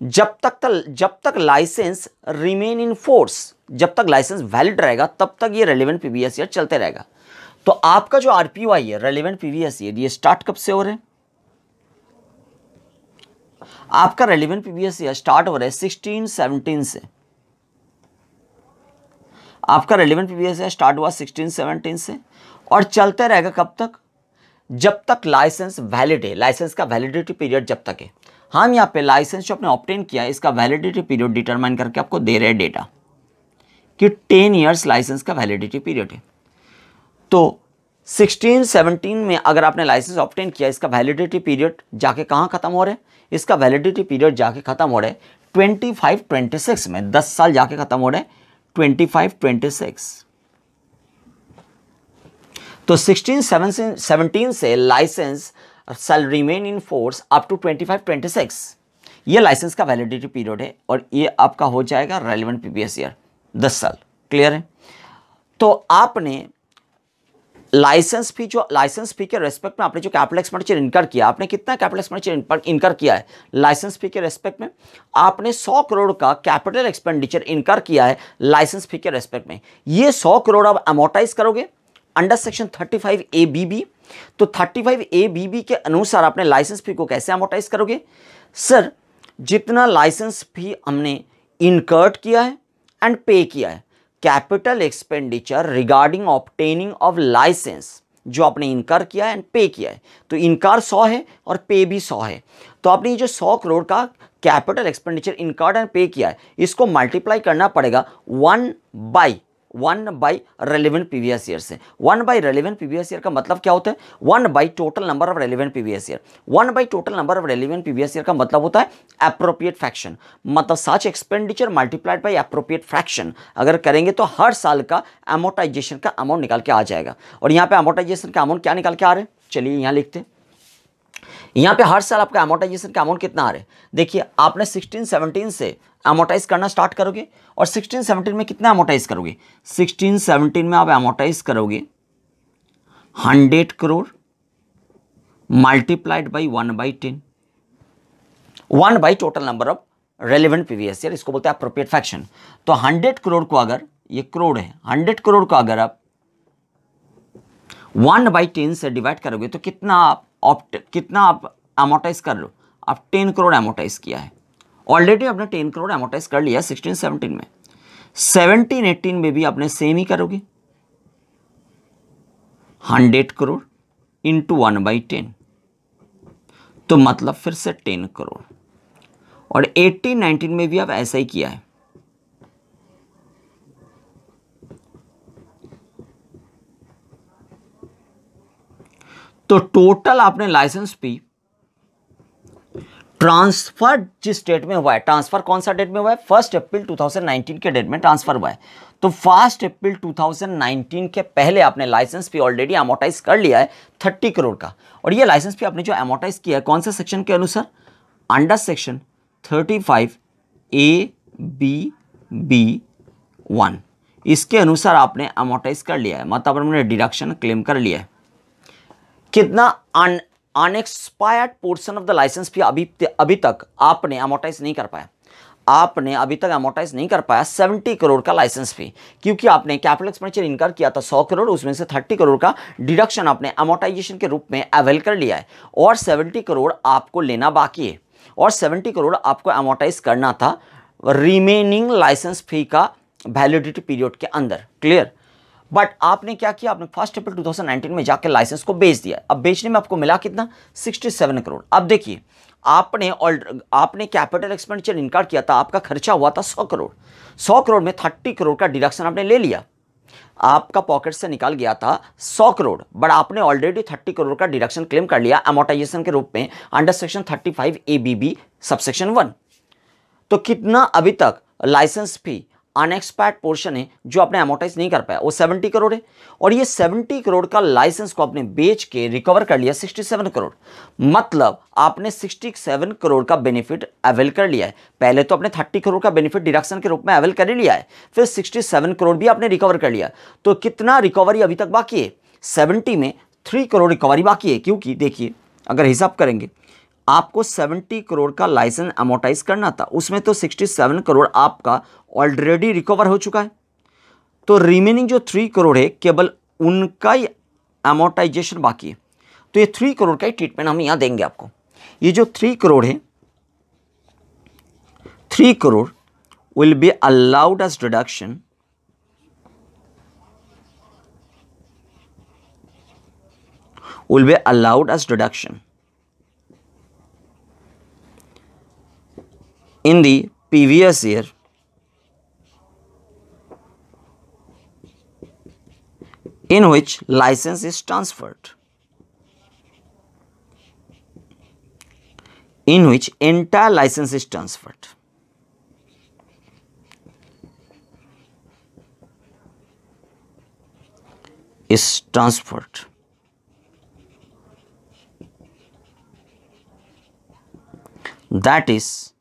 जब तक लाइसेंस रिमेन इन फोर्स, जब तक लाइसेंस वैलिड रहेगा तब तक ये रेलिवेंट प्रीवियस ईयर चलते रहेगा। तो आपका जो आरपीओआई है, रेलिवेंट प्रीवियस ईयर, ये स्टार्ट कब से हो रहे हैं? आपका रेलिवेंट प्रीवियस ईयर स्टार्ट हो रहा है 16-17 से। आपका रेलिवेंट प्रीवियस ईयर स्टार्ट हुआ 16-17 से और चलते रहेगा कब तक? जब तक लाइसेंस वैलिड है। लाइसेंस का वैलिडिटी पीरियड जब तक है। हम यहाँ पे लाइसेंस जो आपने ऑब्टेन किया है, इसका वैलिडिटी पीरियड डिटरमाइन करके आपको दे रहे हैं डेटा कि 10 इयर्स लाइसेंस का वैलिडिटी पीरियड है। तो 16-17 में अगर आपने लाइसेंस ऑब्टेन किया, इसका वैलिडिटी पीरियड जाके कहाँ खत्म हो रहा है? इसका वैलिडिटी पीरियड जाके खत्म हो रहा है 25-26 में। 10 साल जाके खत्म हो रहे हैं 25-26। तो 16-17 से licence shall remain in force up to 25-26। ये लाइसेंस का वैलिडिटी पीरियड है और ये आपका हो जाएगा रेलेवेंट प्रीवियस ईयर 10 साल। क्लियर है? तो आपने लाइसेंस फी के रेस्पेक्ट में आपने जो कैपिटल एक्सपेंडिचर इनकर किया, आपने कितना कैपिटल एक्सपेंडिचर इनकर किया है लाइसेंस फी के रेस्पेक्ट में? आपने 100 करोड़ का कैपिटल एक्सपेंडिचर इनकर किया है लाइसेंस फी के रेस्पेक्ट में। ये 100 करोड़ आप अमोर्टाइज करोगे अंडर सेक्शन 35ABB। तो 35ABB के अनुसार आपने लाइसेंस फी को कैसे अमोर्टाइज करोगे? सर, जितना लाइसेंस फी हमने इनकर्ड किया है एंड पे किया है, capital expenditure regarding obtaining of licence जो आपने इनकर किया है एंड पे किया है, तो इनकार 100 है और पे भी 100 है। तो आपने ये जो 100 करोड़ का capital expenditure incurred and pay किया है, इसको मल्टीप्लाई करना पड़ेगा 1 बाई रेलेवेंट प्रीवियस ईयर से। 1 बाई रेलेवेंट प्रीवियस ईयर का मतलब क्या होता है? 1 by total number of relevant previous year. 1 by total number of relevant previous year का मतलब होता है एप्रोप्रिएट फ्रैक्शन। मतलब such expenditure multiplied by appropriate fraction अगर करेंगे तो हर साल का अमोर्टाइजेशन का अमाउंट निकाल के आ जाएगा। और यहाँ पे अमोर्टाइजेशन का अमाउंट क्या निकाल के आ रहे हैं? चलिए यहाँ लिखते हैं। यहाँ पे हर साल आपका अमोर्टाइजेशन का अमाउंट कितना आ रहा है? देखिए, आपने 16-17 से अमोर्टाइज करना स्टार्ट करोगे और 16-17 में कितना अमोर्टाइज करोगे? 16-17 में आप अमोर्टाइज करोगे 100 crore multiplied by 1/10, 1 by total number of relevant previous year, इसको बोलते हैं अप्रोप्रिएट फ्रैक्शन। तो 100 करोड़ को अगर, ये करोड़ है, 100 करोड़ को अगर आप 1/10 से डिवाइड करोगे तो कितना आप अमोटाइज कर लो, आप 10 करोड़ अमोटाइज किया है ऑलरेडी, आपने 10 करोड़ अमोटाइज कर लिया 16-17 में। 17-18 में भी आपने सेम ही करोगे, 100 करोड़ इंटू 1/10, तो मतलब फिर से 10 करोड़। और 18-19 में भी आप ऐसा ही किया है। तो टोटल आपने लाइसेंस फी ट्रांसफर जिस डेट में हुआ है, ट्रांसफर कौन सा डेट में हुआ है, 1 अप्रैल 2019 के डेट में ट्रांसफर हुआ है। तो 1 अप्रैल 2019 के पहले आपने लाइसेंस फी ऑलरेडी अमोटाइज कर लिया है 30 करोड़ का। और ये लाइसेंस फी आपने जो अमोटाइज किया है कौन सा सेक्शन के अनुसार, अंडर सेक्शन 35A(B)(B)(1), इसके अनुसार आपने अमोटाइज कर लिया है, मतलब आपने डिडक्शन क्लेम कर लिया है। कितना unexpired portion of the licence fee अभी तक आपने अमोटाइज नहीं कर पाया, आपने अभी तक अमोटाइज नहीं कर पाया 70 करोड़ का लाइसेंस फी, क्योंकि आपने कैपिटल एक्सपेंडिचर इनकर किया था 100 करोड़, उसमें से 30 करोड़ का डिडक्शन आपने अमोटाइजेशन के रूप में अवेल कर लिया है, और 70 करोड़ आपको लेना बाकी है, और 70 करोड़ आपको अमोटाइज करना था रिमेनिंग लाइसेंस फी का वैलिडिटी पीरियड के अंदर। क्लियर। बट आपने क्या किया, आपने 1 अप्रैल 2019 में जाकर लाइसेंस को बेच दिया। अब बेचने में आपको मिला कितना, 67 करोड़। अब देखिए, आपने कैपिटल एक्सपेंडिचर इनकार किया था, आपका खर्चा हुआ था 100 करोड़। 100 करोड़ में 30 करोड़ का डिडक्शन आपने ले लिया, आपका पॉकेट से निकाल गया था 100 करोड़, बट आपने ऑलरेडी 30 करोड़ का डिडक्शन क्लेम कर लिया अमोटाइजेशन के रूप में अंडर सेक्शन 35A(B)(B) सबसेक्शन 1। तो कितना अभी तक लाइसेंस फी अनएक्सपायर्ड पोर्शन है जो आपने अमोटाइज नहीं कर पाया, वो 70 करोड़ है, और ये 70 करोड़ का लाइसेंस को आपने बेच के रिकवर कर लिया 67 करोड़। मतलब आपने 67 करोड़ का बेनिफिट अवेल कर लिया है। पहले तो आपने 30 करोड़ का बेनिफिट डिडक्शन के रूप में अवेल कर लिया है, फिर 67 करोड़ भी आपने रिकवर कर लिया। तो कितना रिकवरी अभी तक बाकी है, 70 में 3 करोड़ रिकवरी बाकी है। क्योंकि देखिए, अगर हिसाब करेंगे, आपको 70 करोड़ का लाइसेंस अमोटाइज करना था, उसमें तो 67 करोड़ आपका ऑलरेडी रिकवर हो चुका है। तो रिमेनिंग जो 3 करोड़ है केवल उनका ही अमोटाइजेशन बाकी है। तो ये 3 करोड़ का ही ट्रीटमेंट हम यहां देंगे आपको। ये जो 3 करोड़ है, 3 crore will be allowed as deduction in the previous year in which license is transferred, in which entire license is transferred. That is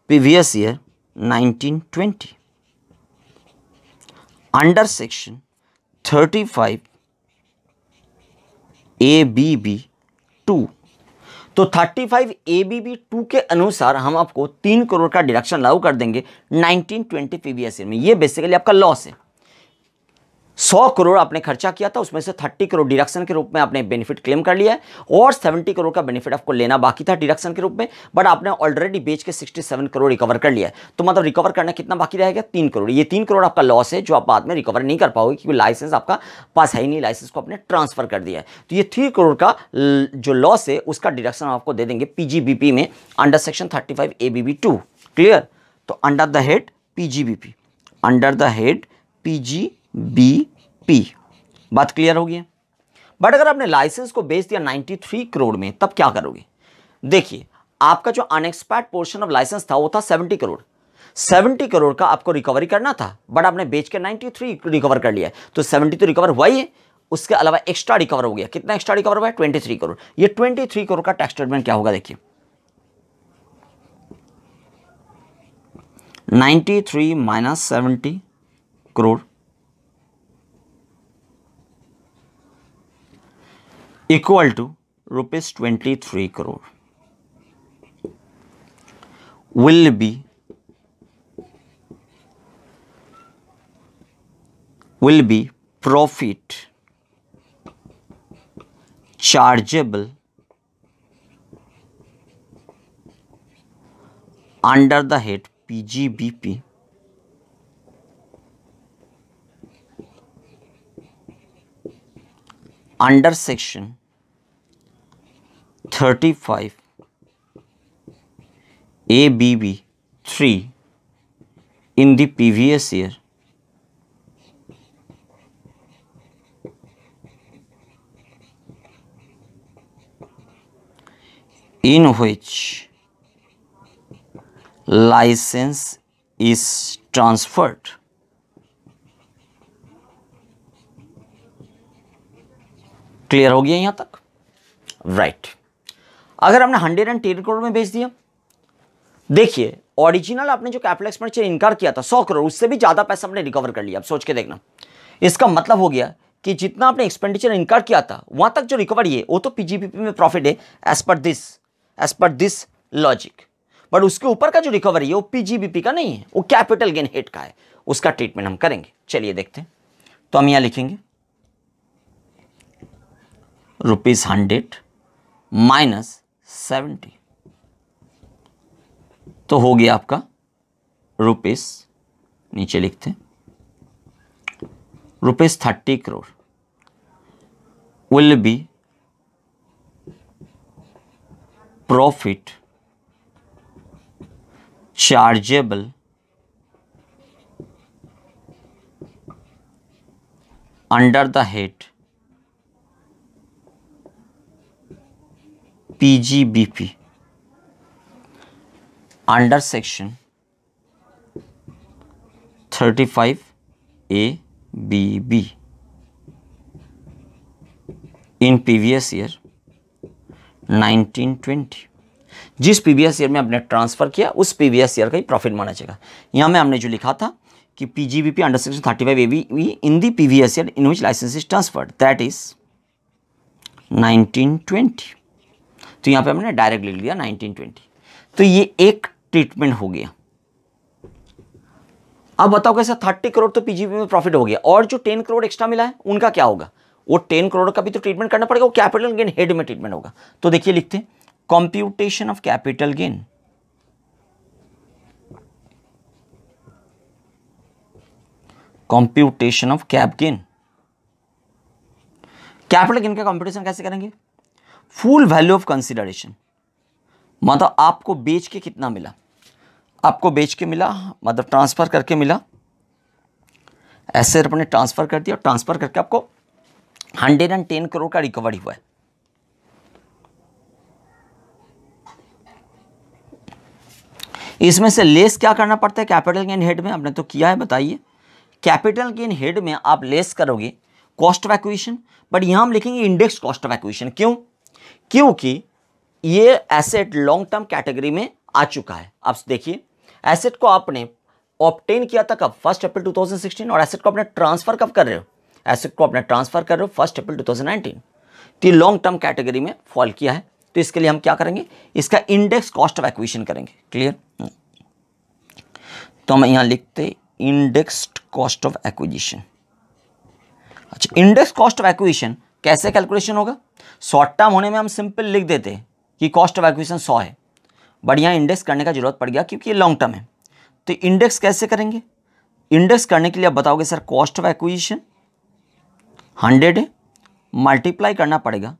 previous year 1920 under section 35A(B)(B)(2। तो 35A(B)(B)(2 के अनुसार हम आपको 3 करोड़ का डिडक्शन लागू कर देंगे 1920 प्रीवियस ईयर में। ये बेसिकली आपका लॉस है। 100 करोड़ आपने खर्चा किया था, उसमें से 30 करोड़ डिडक्शन के रूप में आपने बेनिफिट क्लेम कर लिया है, और 70 करोड़ का बेनिफिट आपको लेना बाकी था डिडक्शन के रूप में, बट आपने ऑलरेडी बेच के 67 करोड़ रिकवर कर लिया है। तो मतलब रिकवर करना कितना बाकी रहेगा, 3 करोड़। ये 3 करोड़ आपका लॉस है जो आप बाद में रिकवर नहीं कर पाओगे, क्योंकि लाइसेंस आपका पास है ही नहीं, लाइसेंस को आपने ट्रांसफर कर दिया है। तो ये 3 करोड़ का जो लॉस है उसका डिडक्शन आपको दे देंगे PGBP में अंडर सेक्शन 35A(B)(B)(2। क्लियर। तो under the head PGBP, under the head PGBP, बात क्लियर होगी। बट अगर आपने लाइसेंस को बेच दिया 93 करोड़ में, तब क्या करोगे। देखिए, आपका जो अनएक्सपायर्ड पोर्शन ऑफ लाइसेंस था वो था 70 करोड़। 70 करोड़ का आपको रिकवरी करना था, बट आपने बेच के 93 रिकवर कर लिया है। तो 70 तो रिकवर हुआ ही है, उसके अलावा एक्स्ट्रा रिकवर हो गया। कितना एक्स्ट्रा रिकवर हुआ है, 23 करोड़। ये 23 करोड़ का टैक्स ट्रीटमेंट क्या होगा, देखिए 93 minus 70 crore equal to ₹23 crore will be profit chargeable under the head PGBP under section 35 ABB 3 in the previous year in which license is transferred. Clear हो गया यहां तक? राइट। अगर हमने 110 करोड़ में बेच दिया, देखिए ओरिजिनल आपने जो कैपिटल एक्सपेंडिचर इनकार किया था 100 करोड़, उससे भी ज्यादा पैसा आपने रिकवर कर लिया। अब सोच के देखना, इसका मतलब हो गया कि जितना आपने एक्सपेंडिचर इनकार किया था वहां तक जो रिकवरी है वो तो पीजीबीपी में प्रॉफिट है as per this logic, but उसके ऊपर का जो रिकवरी है वो पीजीबीपी का नहीं है, वो कैपिटल गेन हेड का है। उसका ट्रीटमेंट हम करेंगे। चलिए देखते हैं। तो हम यहां लिखेंगे ₹100 माइनस 70, तो हो गया आपका रुपीस, नीचे लिखते हैं ₹30 crore will be profit chargeable under the head PGBP under section 35 ABB in previous year 1920। जिस प्रीवियस ईयर में आपने ट्रांसफर किया उस प्रीवियस ईयर का ही प्रॉफिट माना जाएगा। यहां में हमने जो लिखा था कि PGBP under section 35 ABB in the previous year in which licence is transferred, that is 1920। तो यहां पे हमने डायरेक्ट लिख लिया 1920। तो ये एक ट्रीटमेंट हो गया। अब बताओ कैसा, 30 करोड़ तो पीजीबीपी में प्रॉफिट हो गया, और जो 10 करोड़ एक्स्ट्रा मिला है उनका क्या होगा? वो 10 करोड़ का भी तो ट्रीटमेंट करना पड़ेगा, वो कैपिटल गेन हेड में ट्रीटमेंट होगा। तो देखिए लिखते हैं computation of capital gain. Computation of cap gain, capital gain का कंप्यूटेशन कैसे करेंगे? फुल वैल्यू ऑफ कंसिडरेशन, मतलब आपको बेच के कितना मिला, आपको बेच के मिला मतलब ट्रांसफर करके मिला, ऐसे अपने ट्रांसफर कर दिया और ट्रांसफर करके आपको 110 करोड़ का रिकवरी हुआ है। इसमें से लेस क्या करना पड़ता है कैपिटल गेन हेड में? आपने तो किया है, बताइए। कैपिटल गेन हेड में आप लेस करोगे कॉस्ट ऑफ एक्विजिशन, बट यहां हम लिखेंगे इंडेक्स कॉस्ट ऑफ एक्विजिशन। क्यों? क्योंकि ये एसेट लॉन्ग टर्म कैटेगरी में आ चुका है। आप देखिए एसेट को आपने ऑब्टेन किया था कब? 1 अप्रैल 2016, और एसेट को आपने ट्रांसफर कब कर रहे हो? एसेट को आपने ट्रांसफर कर रहे हो 1 अप्रैल 2019। तो ये लॉन्ग टर्म कैटेगरी में फॉल किया है, तो इसके लिए हम क्या करेंगे? इसका इंडेक्स कॉस्ट ऑफ एक्विजिशन करेंगे। क्लियर? तो हम यहां लिखते इंडेक्स्ड कॉस्ट ऑफ एक्विजिशन। अच्छा, इंडेक्स कॉस्ट ऑफ एक्विजिशन कैसे कैलकुलेशन होगा? शॉर्ट टर्म होने में हम सिंपल लिख देते कि कॉस्ट ऑफ एक्विजिशन 100 है, बट यहां इंडेक्स करने का जरूरत पड़ गया क्योंकि ये लॉन्ग टर्म है। तो इंडेक्स कैसे करेंगे? इंडेक्स करने के लिए आप बताओगे सर कॉस्ट ऑफ एक्विजिशन 100 है, मल्टीप्लाई करना पड़ेगा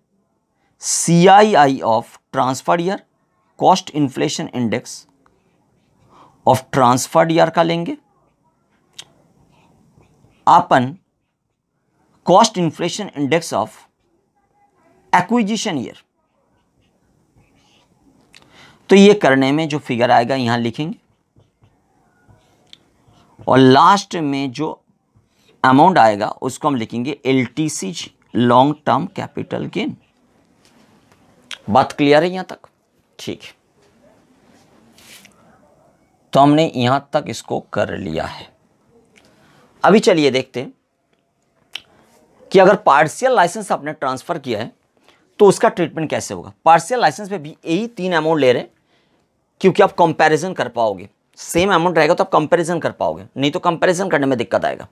CII of transfer year, cost inflation index of transferred year का लेंगे अपन cost inflation index of acquisition year. तो ये करने में जो फिगर आएगा यहां लिखेंगे, और लास्ट में जो अमाउंट आएगा उसको हम लिखेंगे LTC, long term capital gain. बात क्लियर है यहां तक? ठीक है, तो हमने यहां तक इसको कर लिया है। अभी चलिए देखते हैं कि अगर पार्शियल लाइसेंस आपने ट्रांसफर किया है तो उसका ट्रीटमेंट कैसे होगा? पार्शियल लाइसेंस पे भी यही 3 अमाउंट ले रहे हैं, क्योंकि आप कंपैरिजन कर पाओगे। सेम अमाउंट रहेगा तो आप कंपैरिजन कर पाओगे, नहीं तो कंपैरिजन करने में दिक्कत आएगा।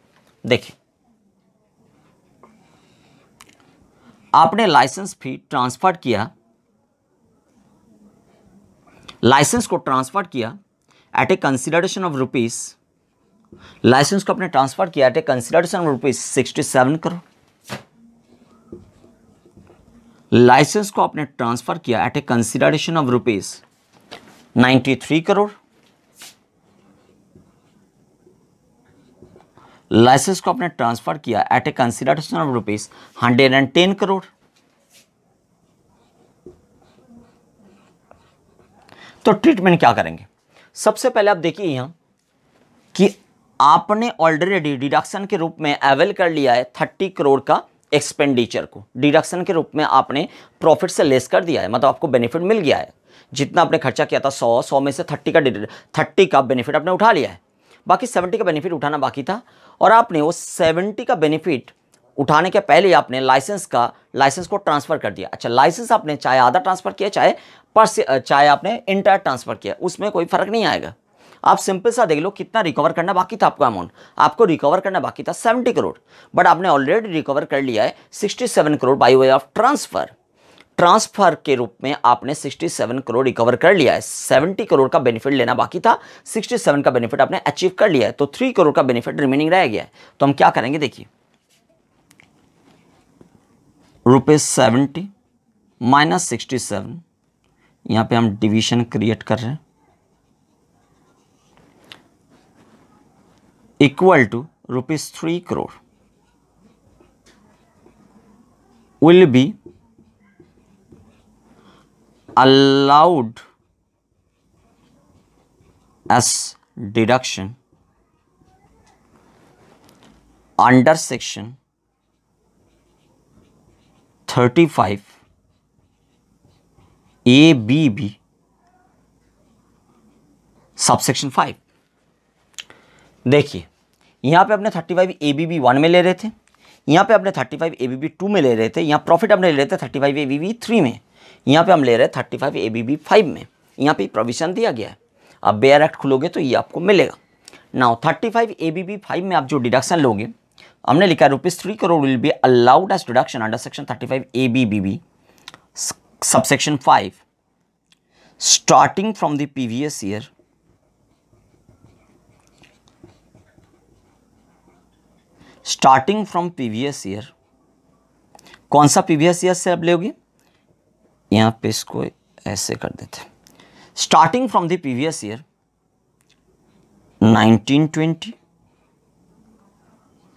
देखिए, आपने लाइसेंस फी ट्रांसफर किया, लाइसेंस को ट्रांसफर किया at a consideration of rupees, licence को आपने ट्रांसफर किया at a consideration of rupees 67 crore. Licence को आपने ट्रांसफर किया at a consideration of rupees 93 crore. Licence को आपने ट्रांसफर किया at a consideration of rupees 110 crore. तो ट्रीटमेंट क्या करेंगे? सबसे पहले आप देखिए यहां कि आपने ऑलरेडी डिडक्शन के रूप में अवेल कर लिया है 30 करोड़ का एक्सपेंडिचर को, डिडक्शन के रूप में आपने प्रॉफिट से लेस कर दिया है, मतलब आपको बेनिफिट मिल गया है। जितना आपने खर्चा किया था 100 में से 30 का बेनिफिट आपने उठा लिया है, बाकी 70 का बेनिफिट उठाना बाकी था। और आपने वो 70 का बेनिफिट उठाने के पहले आपने लाइसेंस को ट्रांसफर कर दिया। अच्छा, लाइसेंस आपने चाहे आधा ट्रांसफर किया, चाहे आपने इंटायर ट्रांसफर किया, उसमें कोई फर्क नहीं आएगा। आप सिंपल सा देख लो कितना रिकवर करना बाकी था आपको अमाउंट। आपको रिकवर करना बाकी था 70 करोड़, बट आपने ऑलरेडी रिकवर कर लिया है 67 crore by way of transfer. Transfer के रूप में आपने 67 करोड़ रिकवर कर लिया है। 70 करोड़ का बेनिफिट लेना बाकी था, 67 का बेनिफिट आपने अचीव कर लिया है, तो 3 करोड़ का बेनिफिट रिमेनिंग रह गया है। तो हम क्या करेंगे, देखिए, ₹70 माइनस 67, यहां पे हम डिवीजन क्रिएट कर रहे हैं, equal to ₹3 crore will be allowed as deduction under section 35 ABB subsection 5। देखिए, यहां पे अपने 35 ABB 1 में ले रहे थे, यहां पे अपने 35 ABB 2 में ले रहे थे, यहां प्रॉफिट अपने ले रहे थे 35 ABB 3 में, यहां पे हम ले रहे हैं 35 ABB 5 में। यहां पे प्रोविजन दिया गया है, आप बेयर एक्ट खोलोगे तो ये आपको मिलेगा। नाउ 35 ABB 5 में आप जो डिडक्शन लोगे, हमने लिखा है ₹3 crore will be allowed as deduction under section 35 ABBB subsection 5 starting from the previous year starting from previous year. कौन सा प्रीवियस ईयर से आप लोगे, यहां पे इसको ऐसे कर देते, starting from the previous year 1920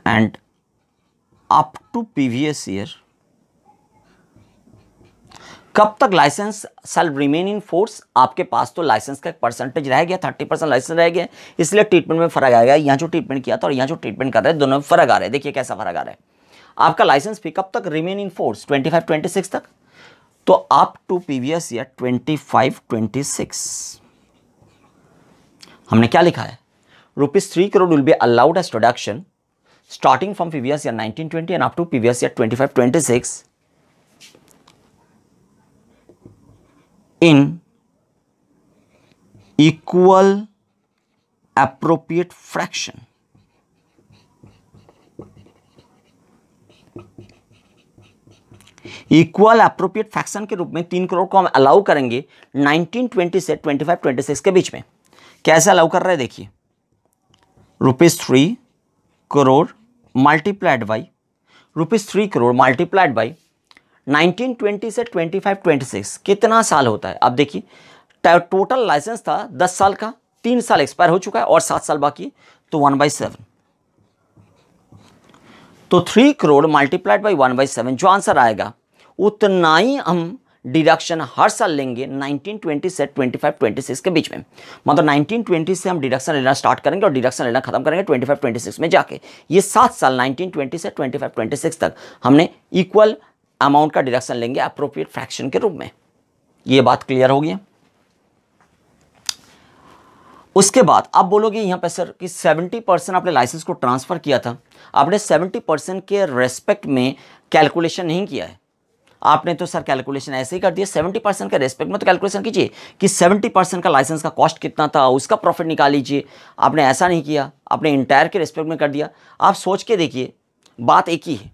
and up to previous year. कब तक licence shall remain in force? आपके पास तो लाइसेंस का एक परसेंटेज रह गया, 30% लाइसेंस रह गया, इसलिए ट्रीटमेंट में फर्क आएगा। यहाँ जो ट्रीटमेंट किया था और यहाँ जो ट्रीटमेंट कर रहे हैं, दोनों में फर्क आ रहा है। देखिए कैसा फर्क आ रहा है। आपका लाइसेंस फी कब तक रिमेन इन फोर्स? 25-26 तक, तो अप टू प्रीवियस ईयर 25-26। हमने क्या लिखा है, ₹3 crore will be allowed as deduction starting from previous year 1920 and up to previous year 25-26 in equal appropriate fraction। Equal appropriate fraction के रूप में 3 करोड़ को हम अलाउ करेंगे 1920 से 25-26 के बीच में। कैसे अलाउ कर रहे हैं, देखिए, ₹3 crore multiplied by ₹3 crore multiplied by 1920 से 25-26 कितना साल होता है? आप देखिए, टोटल लाइसेंस था 10 साल का, 3 साल एक्सपायर हो चुका है और 7 साल बाकी, तो 1/7। तो 3 करोड़ मल्टीप्लाइड बाई 1/7 जो आंसर आएगा, उतना ही हम डिडक्शन हर साल लेंगे 1920 से 25-26 के बीच में। मतलब 1920 से हम डिडक्शन लेना स्टार्ट करेंगे और डिडक्शन लेना खत्म करेंगे 25-26 में जाके। ये 7 साल 1920 से 25-26 तक हमने इक्वल अमाउंट का डिडक्शन लेंगे अप्रोप्रिएट फ्रैक्शन के रूप में। ये बात क्लियर हो गई। उसके बाद आप बोलोगे यहां पे सर कि 70% आपने लाइसेंस को ट्रांसफर किया था, आपने 70% के रेस्पेक्ट में कैलकुलेशन नहीं किया है। आपने तो सर कैलकुलेशन ऐसे ही कर दिया, 70% के रेस्पेक्ट में तो कैलकुलेशन कीजिए कि 70% का लाइसेंस का कॉस्ट कितना था, उसका प्रॉफिट निकाल लीजिए। आपने ऐसा नहीं किया, आपने इंटायर के रेस्पेक्ट में कर दिया। आप सोच के देखिए, बात एक ही है।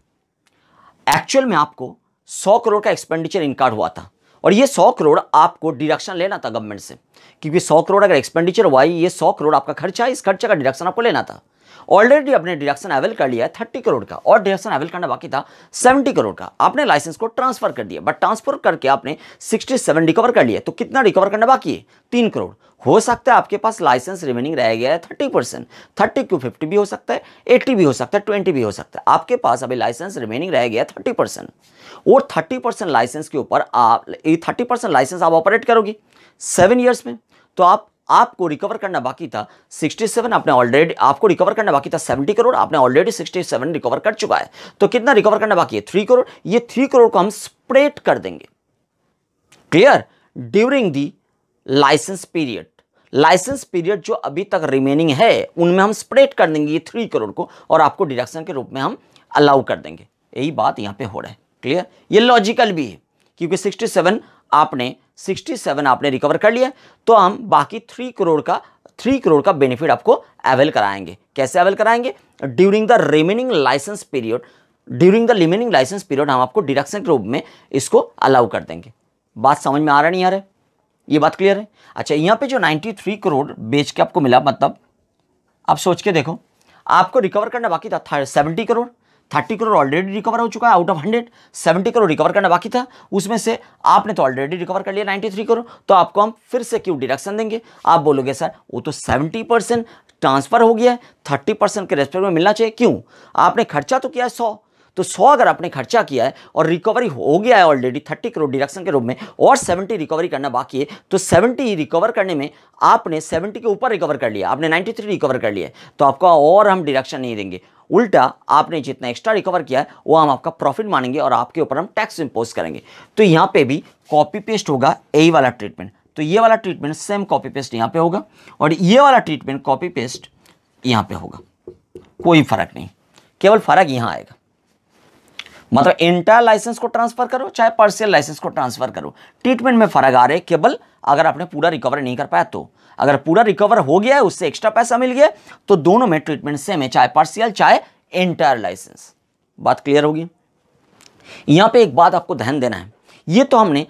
एक्चुअल में आपको 100 करोड़ का एक्सपेंडिचर इनकार हुआ था और ये 100 करोड़ आपको डिडक्शन लेना था गवर्नमेंट से, क्योंकि 100 करोड़ अगर एक्सपेंडिचर हुआ, ये 100 करोड़ आपका खर्चा है, इस खर्चे का डिडक्शन आपको लेना था। ऑलरेडी आपने डिडक्शन अवेल कर लिया है 30 करोड़ का और डिडक्शन अवेल करना बाकी था 70 करोड़ का। आपने लाइसेंस को ट्रांसफर कर दिया, बट ट्रांसफर करके आपने 67 रिकवर कर लिया, तो कितना रिकवर करना बाकी है? 3 करोड़। हो सकता है आपके पास लाइसेंस रिमेनिंग रह गया है 30%, 30 क्यों 50 भी हो सकता है, 80 भी हो सकता है, 20 भी हो सकता है। आपके पास अभी लाइसेंस रिमेनिंग रह गया है 30% और 30% लाइसेंस के ऊपर आप 30% लाइसेंस आप ऑपरेट करोगे 7 ईयर्स में, तो आपको रिकवर करना बाकी था 67, आपने ऑलरेडी, आपको रिकवर करना बाकी था 70 करोड़, आपने ऑलरेडी 67 रिकवर कर चुका है। तो कितना रिकवर करना बाकी है? 3 करोड़। ये 3 करोड़ को हम स्प्रेड कर देंगे, clear, during the licence period. Licence period जो अभी तक रिमेनिंग है उनमें हम स्प्रेड कर देंगे ये 3 करोड़ को और आपको डिडक्शन के रूप में हम अलाउ कर देंगे। यही बात यहां पे हो रहा है, क्लियर। ये लॉजिकल भी है क्योंकि 67 आपने रिकवर कर लिया, तो हम बाकी 3 करोड़ का बेनिफिट आपको अवेल कराएंगे। कैसे अवेल कराएंगे? During the remaining licence period, हम आपको डिडक्शन के रूप में इसको अलाउ कर देंगे। बात समझ में आ रहा नहीं आ रहा है? ये बात क्लियर है? अच्छा, यहां पे जो 93 करोड़ बेच के आपको मिला, मतलब आप सोच के देखो, आपको रिकवर करना बाकी था 70 करोड़, 30 करोड़ ऑलरेडी रिकवर हो चुका है आउट ऑफ 100, 70 करोड़ रिकवर करना बाकी था, उसमें से आपने तो ऑलरेडी रिकवर कर लिया 93 करोड़, तो आपको हम फिर से क्यों डिडक्शन देंगे? आप बोलोगे सर वो तो 70% ट्रांसफर हो गया है, 30% के रेस्पेक्ट में मिलना चाहिए। क्यों? आपने खर्चा तो किया है 100, तो 100 अगर आपने खर्चा किया है और रिकवरी हो गया है ऑलरेडी 30 करोड़ डिडक्शन के रूप में और 70 रिकवरी करना बाकी है, तो 70 रिकवर करने में आपने 70 के ऊपर रिकवर कर लिया, आपने 93 रिकवर कर लिया, तो आपका और हम डिडक्शन नहीं देंगे। उल्टा आपने जितना एक्स्ट्रा रिकवर किया है वो हम आपका प्रॉफिट मानेंगे और आपके ऊपर हम टैक्स इंपोज करेंगे। तो यहां पे भी कॉपी पेस्ट होगा यही वाला ट्रीटमेंट, तो ये वाला ट्रीटमेंट सेम कॉपी पेस्ट यहां पे होगा और ये वाला ट्रीटमेंट कॉपी पेस्ट यहां पे होगा, कोई फर्क नहीं, केवल फर्क यहां आएगा। मतलब इंटायर लाइसेंस को ट्रांसफर करो चाहे पार्शियल लाइसेंस को ट्रांसफर करो, ट्रीटमेंट में फर्क आ रहा है केवल अगर आपने पूरा रिकवर नहीं कर पाया तो। अगर पूरा रिकवर हो गया है, उससे एक्स्ट्रा पैसा मिल गया, तो दोनों में ट्रीटमेंट सेम है, चाहे पार्शियल चाहे इंटायर लाइसेंस। बात क्लियर होगी? यहां पे एक बात आपको ध्यान देना है, ये तो हमने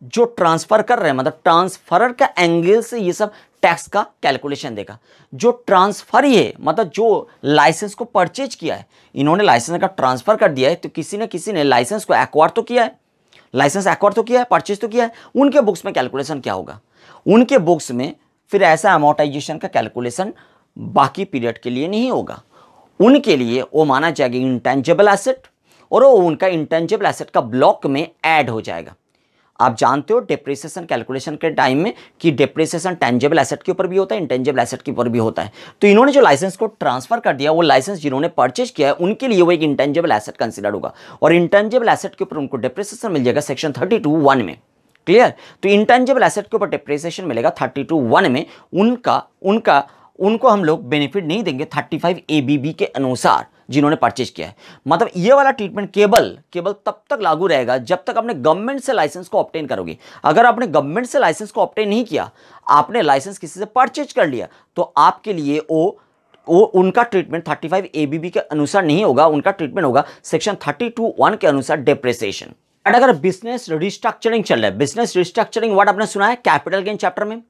जो ट्रांसफर कर रहे हैं, मतलब ट्रांसफरर का एंगल से ये सब टैक्स का कैलकुलेशन देखा। जो ट्रांसफर ही है, मतलब जो लाइसेंस को परचेज किया है, इन्होंने लाइसेंस का ट्रांसफर कर दिया है, तो किसी ने लाइसेंस को एक्वायर तो किया है, लाइसेंस एक्वायर तो किया है, परचेज तो किया है। उनके बुक्स में कैलकुलेशन क्या होगा? उनके बुक्स में फिर ऐसा अमोर्टाइजेशन का कैलकुलेशन बाकी पीरियड के लिए नहीं होगा। उनके लिए वो माना जाएगा इंटेंजिबल एसेट और वो उनका इंटेंजिबल एसेट का ब्लॉक में ऐड हो जाएगा। आप जानते हो डेप्रिसिएशन कैलकुलेशन के टाइम में कि डेप्रिसिएशन टेंजिबल एसेट के ऊपर भी होता है, इंटेंजिबल एसेट के ऊपर भी होता है। तो इन्होंने जो लाइसेंस को ट्रांसफर कर दिया, वो लाइसेंस जिन्होंने परचेज किया है उनके लिए वो एक इंटेंजिबल एसेट कंसीडर होगा और इंटेंजिबल एसेट के ऊपर उनको डेप्रिसिएशन मिल जाएगा सेक्शन 32(1) में, क्लियर। तो इंटेंजिबल एसेट के ऊपर डेप्रिसिएशन मिलेगा 32(1) में, उनको हम लोग बेनिफिट नहीं देंगे 35 ABB के अनुसार जिन्होंने परचेज किया है। मतलब ये वाला ट्रीटमेंट केवल तब तक लागू रहेगा जब तक आपने गवर्नमेंट से लाइसेंस को ऑब्टेन करोगे। अगर आपने गवर्नमेंट से लाइसेंस को ऑब्टेन नहीं किया, आपने लाइसेंस किसी से परचेज कर लिया, तो आपके लिए उनका ट्रीटमेंट 35 ABB के अनुसार नहीं होगा, उनका ट्रीटमेंट होगा सेक्शन 32(1) के अनुसार डेप्रिसिएशन। अगर बिजनेस रिस्ट्रक्चरिंग चल रहा है, बिजनेस रिस्ट्रक्चरिंग वर्ड आपने सुना है कैपिटल गेन चैप्टर में,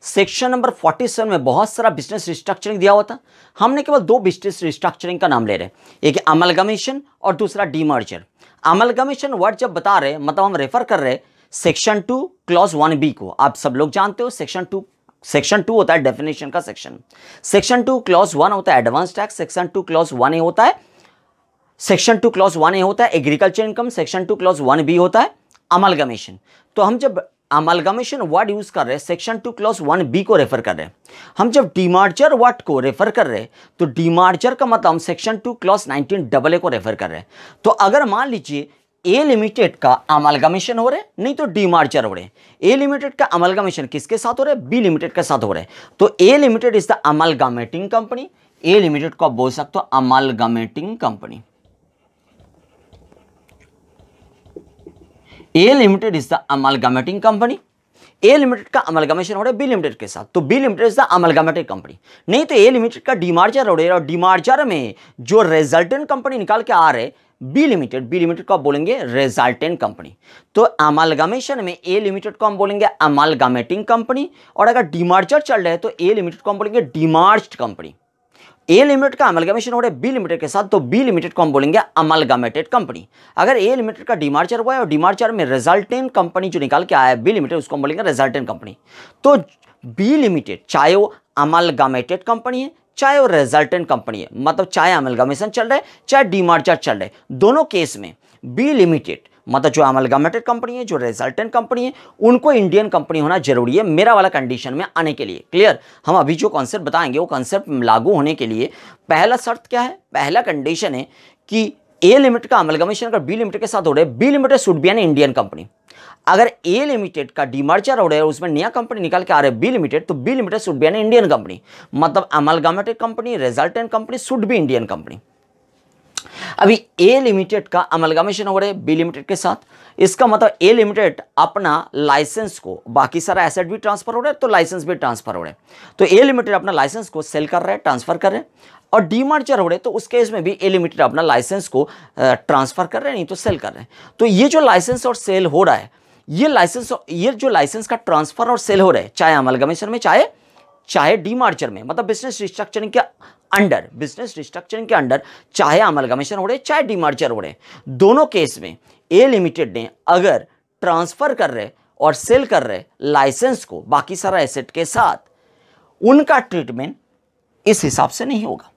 सेक्शन नंबर 47 में बहुत सारा बिजनेस रिस्ट्रक्चरिंग दिया हुआ था। हमने केवल 2 बिजनेस रिस्ट्रक्चरिंग का नाम ले रहे हैं, एक अमलगमेशन और दूसरा डीमर्जर। अमलगमेशन वर्ड जब बता रहे हैं, मतलब हम रेफर कर रहे हैं सेक्शन 2 क्लॉज 1B को। आप सब लोग जानते हो सेक्शन 2 होता है डेफिनेशन का सेक्शन, सेक्शन 2 क्लॉज 1 होता है advance tax, section 2 clause 1A होता है, सेक्शन 2 क्लॉज 1A होता है agriculture income, section 2 clause 1B होता है अमलगमेशन। तो हम जब अमलगमेशन वर्ड यूज कर रहे हैं, सेक्शन 2 क्लॉज 1B को रेफर कर रहे हैं। हम जब डीमर्जर वर्ड को रेफर कर रहे हैं, तो डीमर्जर का मतलब हम सेक्शन 2 क्लॉज 19AA को रेफर कर रहे हैं। तो अगर मान लीजिए ए लिमिटेड का अमलगमेशन हो रहे हैं, नहीं तो डीमर्जर हो रहे हैं। ए लिमिटेड का अमलगमेशन किसके साथ हो रहा है? बी लिमिटेड के साथ हो रहे हैं। तो A limited is the amalgamating company, A limited को आप बोल सकते हो amalgamating company. A limited is the amalgamating company. A limited का अमलगमेशन हो रहा है बी लिमिटेड के साथ, तो B limited is the amalgamated company. नहीं तो ए लिमिटेड का डीमर्जर हो रहा है और डीमर्जर में जो रिजल्टेंट कंपनी निकाल के आ रहे बी लिमिटेड को आप बोलेंगे रिजल्टेंट कंपनी। तो अमलगमेशन में ए लिमिटेड को हम बोलेंगे अमलगमेटिंग कंपनी, और अगर डीमर्जर चल रहा है तो ए लिमिटेड को हम बोलेंगे डीमर्ज्ड कंपनी। ए लिमिटेड का अमलगमेशन हो रहा है बी लिमिटेड के साथ, तो बी लिमिटेड को हम बोलेंगे अमलगमेटेड कंपनी। अगर ए लिमिटेड का डीमर्जर हुआ है और डीमर्जर में रिजल्टेंट कंपनी जो निकाल के आया है बी लिमिटेड, उसको हम बोलेंगे रिजल्टेंट कंपनी। तो बी लिमिटेड चाहे वो अमलगमेटेड कंपनी है चाहे वो रिजल्टेंट कंपनी है, मतलब चाहे अमलगमेशन चल रहा है चाहे डीमर्जर चल रहा है, दोनों केस में बी लिमिटेड मतलब जो अमलगमेटेड कंपनी है जो रिजल्टेंट कंपनी है उनको इंडियन कंपनी होना जरूरी है मेरा वाला कंडीशन में आने के लिए। क्लियर? हम अभी जो कॉन्सेप्ट बताएंगे वो कॉन्सेप्ट लागू होने के लिए पहला शर्त क्या है, पहला कंडीशन है कि ए लिमिटेड का अमलगमेशन अगर बी लिमिटेड के साथ हो रहा है, B limited should be an Indian company. अगर ए लिमिटेड का डीमर्जर हो रहा है उसमें नया कंपनी निकाल के आ रहा है बी लिमिटेड, तो B limited should be an Indian company, मतलब amalgamated company resultant company should be Indian company. अभी ए लिमिटेड का अमलगमेशन हो रहा है बी लिमिटेड के साथ, इसका मतलब ए लिमिटेड अपना लाइसेंस को, बाकी सारा एसेट भी ट्रांसफर हो रहा है तो लाइसेंस भी ट्रांसफर हो रहा है, तो ए लिमिटेड अपना लाइसेंस को सेल कर रहा है, ट्रांसफर कर रहे हैं, और डीमर्जर हो रहे तो उस केस में भी ए लिमिटेड अपना लाइसेंस को ट्रांसफर कर रहे हैं, नहीं तो सेल कर रहे हैं। तो ये जो लाइसेंस और सेल हो रहा है, ये जो लाइसेंस का ट्रांसफर और सेल हो रहा है चाहे अमलगमेशन में चाहे डीमर्जर में, मतलब बिजनेस रिस्ट्रक्चरिंग के अंडर चाहे अमलगमेशन हो रहे चाहे डीमर्जर हो रहे, दोनों केस में ए लिमिटेड ने अगर ट्रांसफर कर रहे और सेल कर रहे लाइसेंस को बाकी सारा एसेट के साथ, उनका ट्रीटमेंट इस हिसाब से नहीं होगा।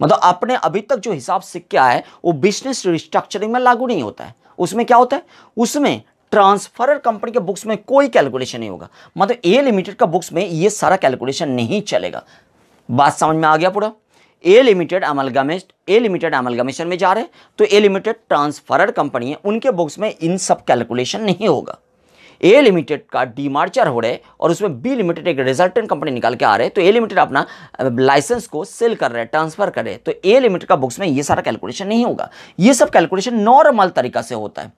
मतलब आपने अभी तक जो हिसाब सीख के आया है वो बिजनेस रिस्ट्रक्चरिंग में लागू नहीं होता है। उसमें क्या होता है, उसमें ट्रांसफरर कंपनी के बुक्स में कोई कैलकुलेशन नहीं होगा, मतलब ए लिमिटेड का बुक्स में ये सारा कैलकुलेशन नहीं चलेगा। बात समझ में आ गया पूरा? ए लिमिटेड अमलगमेशन में जा रहे हैं तो ए लिमिटेड ट्रांसफरर कंपनी है, उनके बुक्स में इन सब कैलकुलेशन नहीं होगा। ए लिमिटेड का डीमर्जर हो रहे और उसमें बी लिमिटेड एक रिजल्टेंट कंपनी निकाल के आ रहे हैं, तो ए लिमिटेड अपना लाइसेंस को सेल कर रहे हैं, ट्रांसफर कर रहे हैं, तो ए लिमिटेड का बुक्स में ये सारा कैलकुलेशन नहीं होगा। ये सब कैलकुलेशन नॉर्मल तरीका से होता है।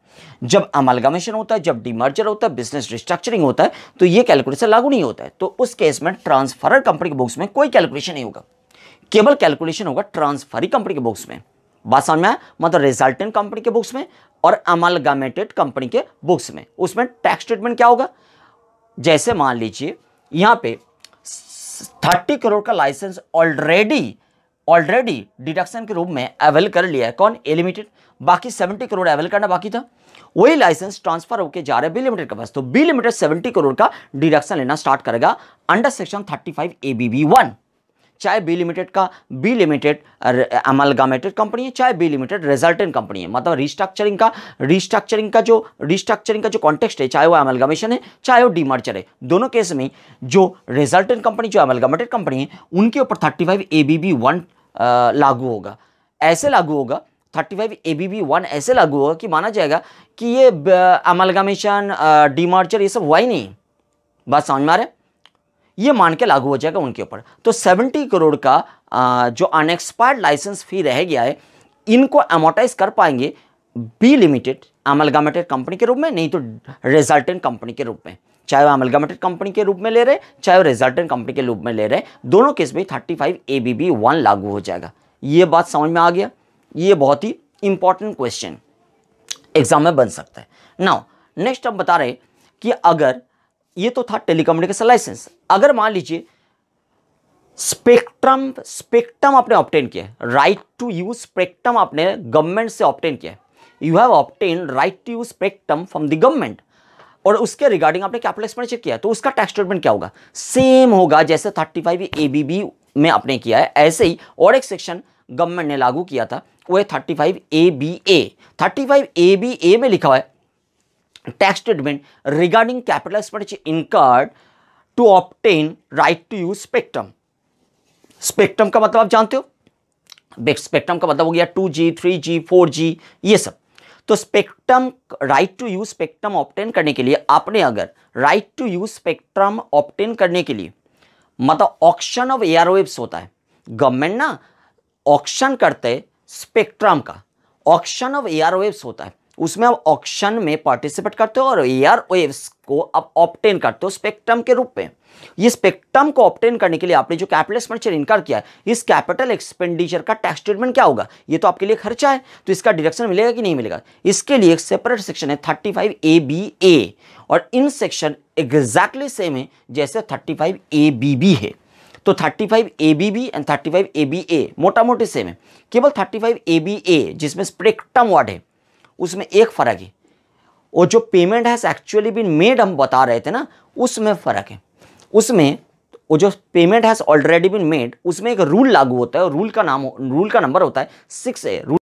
जब अमलगमेशन होता है, जब डीमर्जर होता है, बिजनेस रिस्ट्रक्चरिंग होता है, तो ये कैलकुलेशन लागू नहीं होता है। तो उस केस में ट्रांसफरर कंपनी के बुक्स में कोई कैलकुलेशन नहीं होगा, केवल कैलकुलेशन होगा ट्रांसफरी कंपनी के बुक्स में। बात समझ में आया? मतलब रिजल्टेंट कंपनी के बुक्स में और अमलगमेटेड कंपनी के बुक्स में, उसमें टैक्स स्टेटमेंट क्या होगा, जैसे मान लीजिए यहां पे 30 करोड़ का लाइसेंस ऑलरेडी डिडक्शन के रूप में अवेल कर लिया है कौन, ए लिमिटेड, बाकी 70 करोड़ अवेल करना बाकी था। वही लाइसेंस ट्रांसफर होकर जा रहा है बी लिमिटेड के पास, तो बी लिमिटेड 70 करोड़ का डिडक्शन लेना स्टार्ट करेगा अंडर सेक्शन 35 ABB1। चाहे बी लिमिटेड अमलगमेटेड कंपनी है, चाहे बी लिमिटेड रिजल्टेंट कंपनी है, मतलब रिस्ट्रक्चरिंग का जो कॉन्टेक्स्ट है, चाहे वो अमलगमेशन है चाहे वो डीमर्जर है, दोनों केस में जो रिजल्टेंट कंपनी जो अमलगमेटेड कंपनी है उनके ऊपर 35 ABB1 लागू होगा। ऐसे लागू होगा 35 ABB1 ऐसे लागू होगा कि माना जाएगा कि ये अमलगमेशन डीमर्जर ये सब हुआ ही नहीं। बात समझ में आ रहा है? ये मान के लागू हो जाएगा उनके ऊपर। तो 70 करोड़ का जो अनएक्सपायर्ड लाइसेंस फी रह गया है, इनको अमोर्टाइज कर पाएंगे बी लिमिटेड अमलगमेटेड कंपनी के रूप में, नहीं तो रिजल्टेंट कंपनी के रूप में। चाहे वो अमलगमेटेड कंपनी के रूप में ले रहे चाहे वो रिजल्टेंट कंपनी के रूप में ले रहे, दोनों केस में 35 ABB1 लागू हो जाएगा। ये बात समझ में आ गया? ये बहुत ही इंपॉर्टेंट क्वेश्चन एग्जाम में बन सकता है। नाउ नेक्स्ट हम बता रहे कि अगर ये तो था टेलीकम्युनिकेशन लाइसेंस, अगर मान लीजिए स्पेक्ट्रम आपने ऑब्टेन किया, राइट टू यूज स्पेक्ट्रम आपने गवर्नमेंट से ऑब्टेन किया, you have obtain right to use spectrum from the government, और उसके रिगार्डिंग आपने कैपिटल एक्सपेंडिचर किया, तो उसका टैक्स स्टेटमेंट क्या होगा? सेम होगा जैसे 35 ABB में आपने किया है, ऐसे ही और एक सेक्शन गवर्नमेंट ने लागू किया था, वो है 35 ABA। 35 ABA में लिखा हुआ है tax statement regarding capital expenditure incurred to obtain right to use spectrum. Spectrum का मतलब आप जानते हो, स्पेक्ट्रम का मतलब हो गया 2G 3G 4G ये सब। तो spectrum right to use spectrum obtain करने के लिए आपने अगर right to use spectrum obtain करने के लिए मतलब ऑक्शन ऑफ एयरवेव्स होता है, गवर्नमेंट ना ऑक्शन करते स्पेक्ट्रम का, ऑक्शन ऑफ एयरवेव्स होता है, उसमें आप ऑक्शन में पार्टिसिपेट करते हो और एयर वेव्स को आप ऑब्टेन करते हो स्पेक्ट्रम के रूप में। ये स्पेक्ट्रम को ऑब्टेन करने के लिए आपने जो कैपिटल एक्सपेंडिचर इनकर किया है, इस कैपिटल एक्सपेंडिचर का टैक्स ट्रीटमेंट क्या होगा? ये तो आपके लिए खर्चा है, तो इसका डिडक्शन मिलेगा कि नहीं मिलेगा? इसके लिए एक सेपरेट सेक्शन है 35ABA, और इन सेक्शन एग्जैक्टली सेम है जैसे 35ABB है। तो 35ABB एंड 35ABA मोटा मोटी सेम है, केवल 35ABA जिसमें स्पेक्ट्रम वर्ड है उसमें एक फर्क है, और जो payment has actually been made हम बता रहे थे ना, उसमें फर्क है। उसमें वो जो payment has already been made उसमें एक रूल लागू होता है, और रूल का नंबर होता है 6A।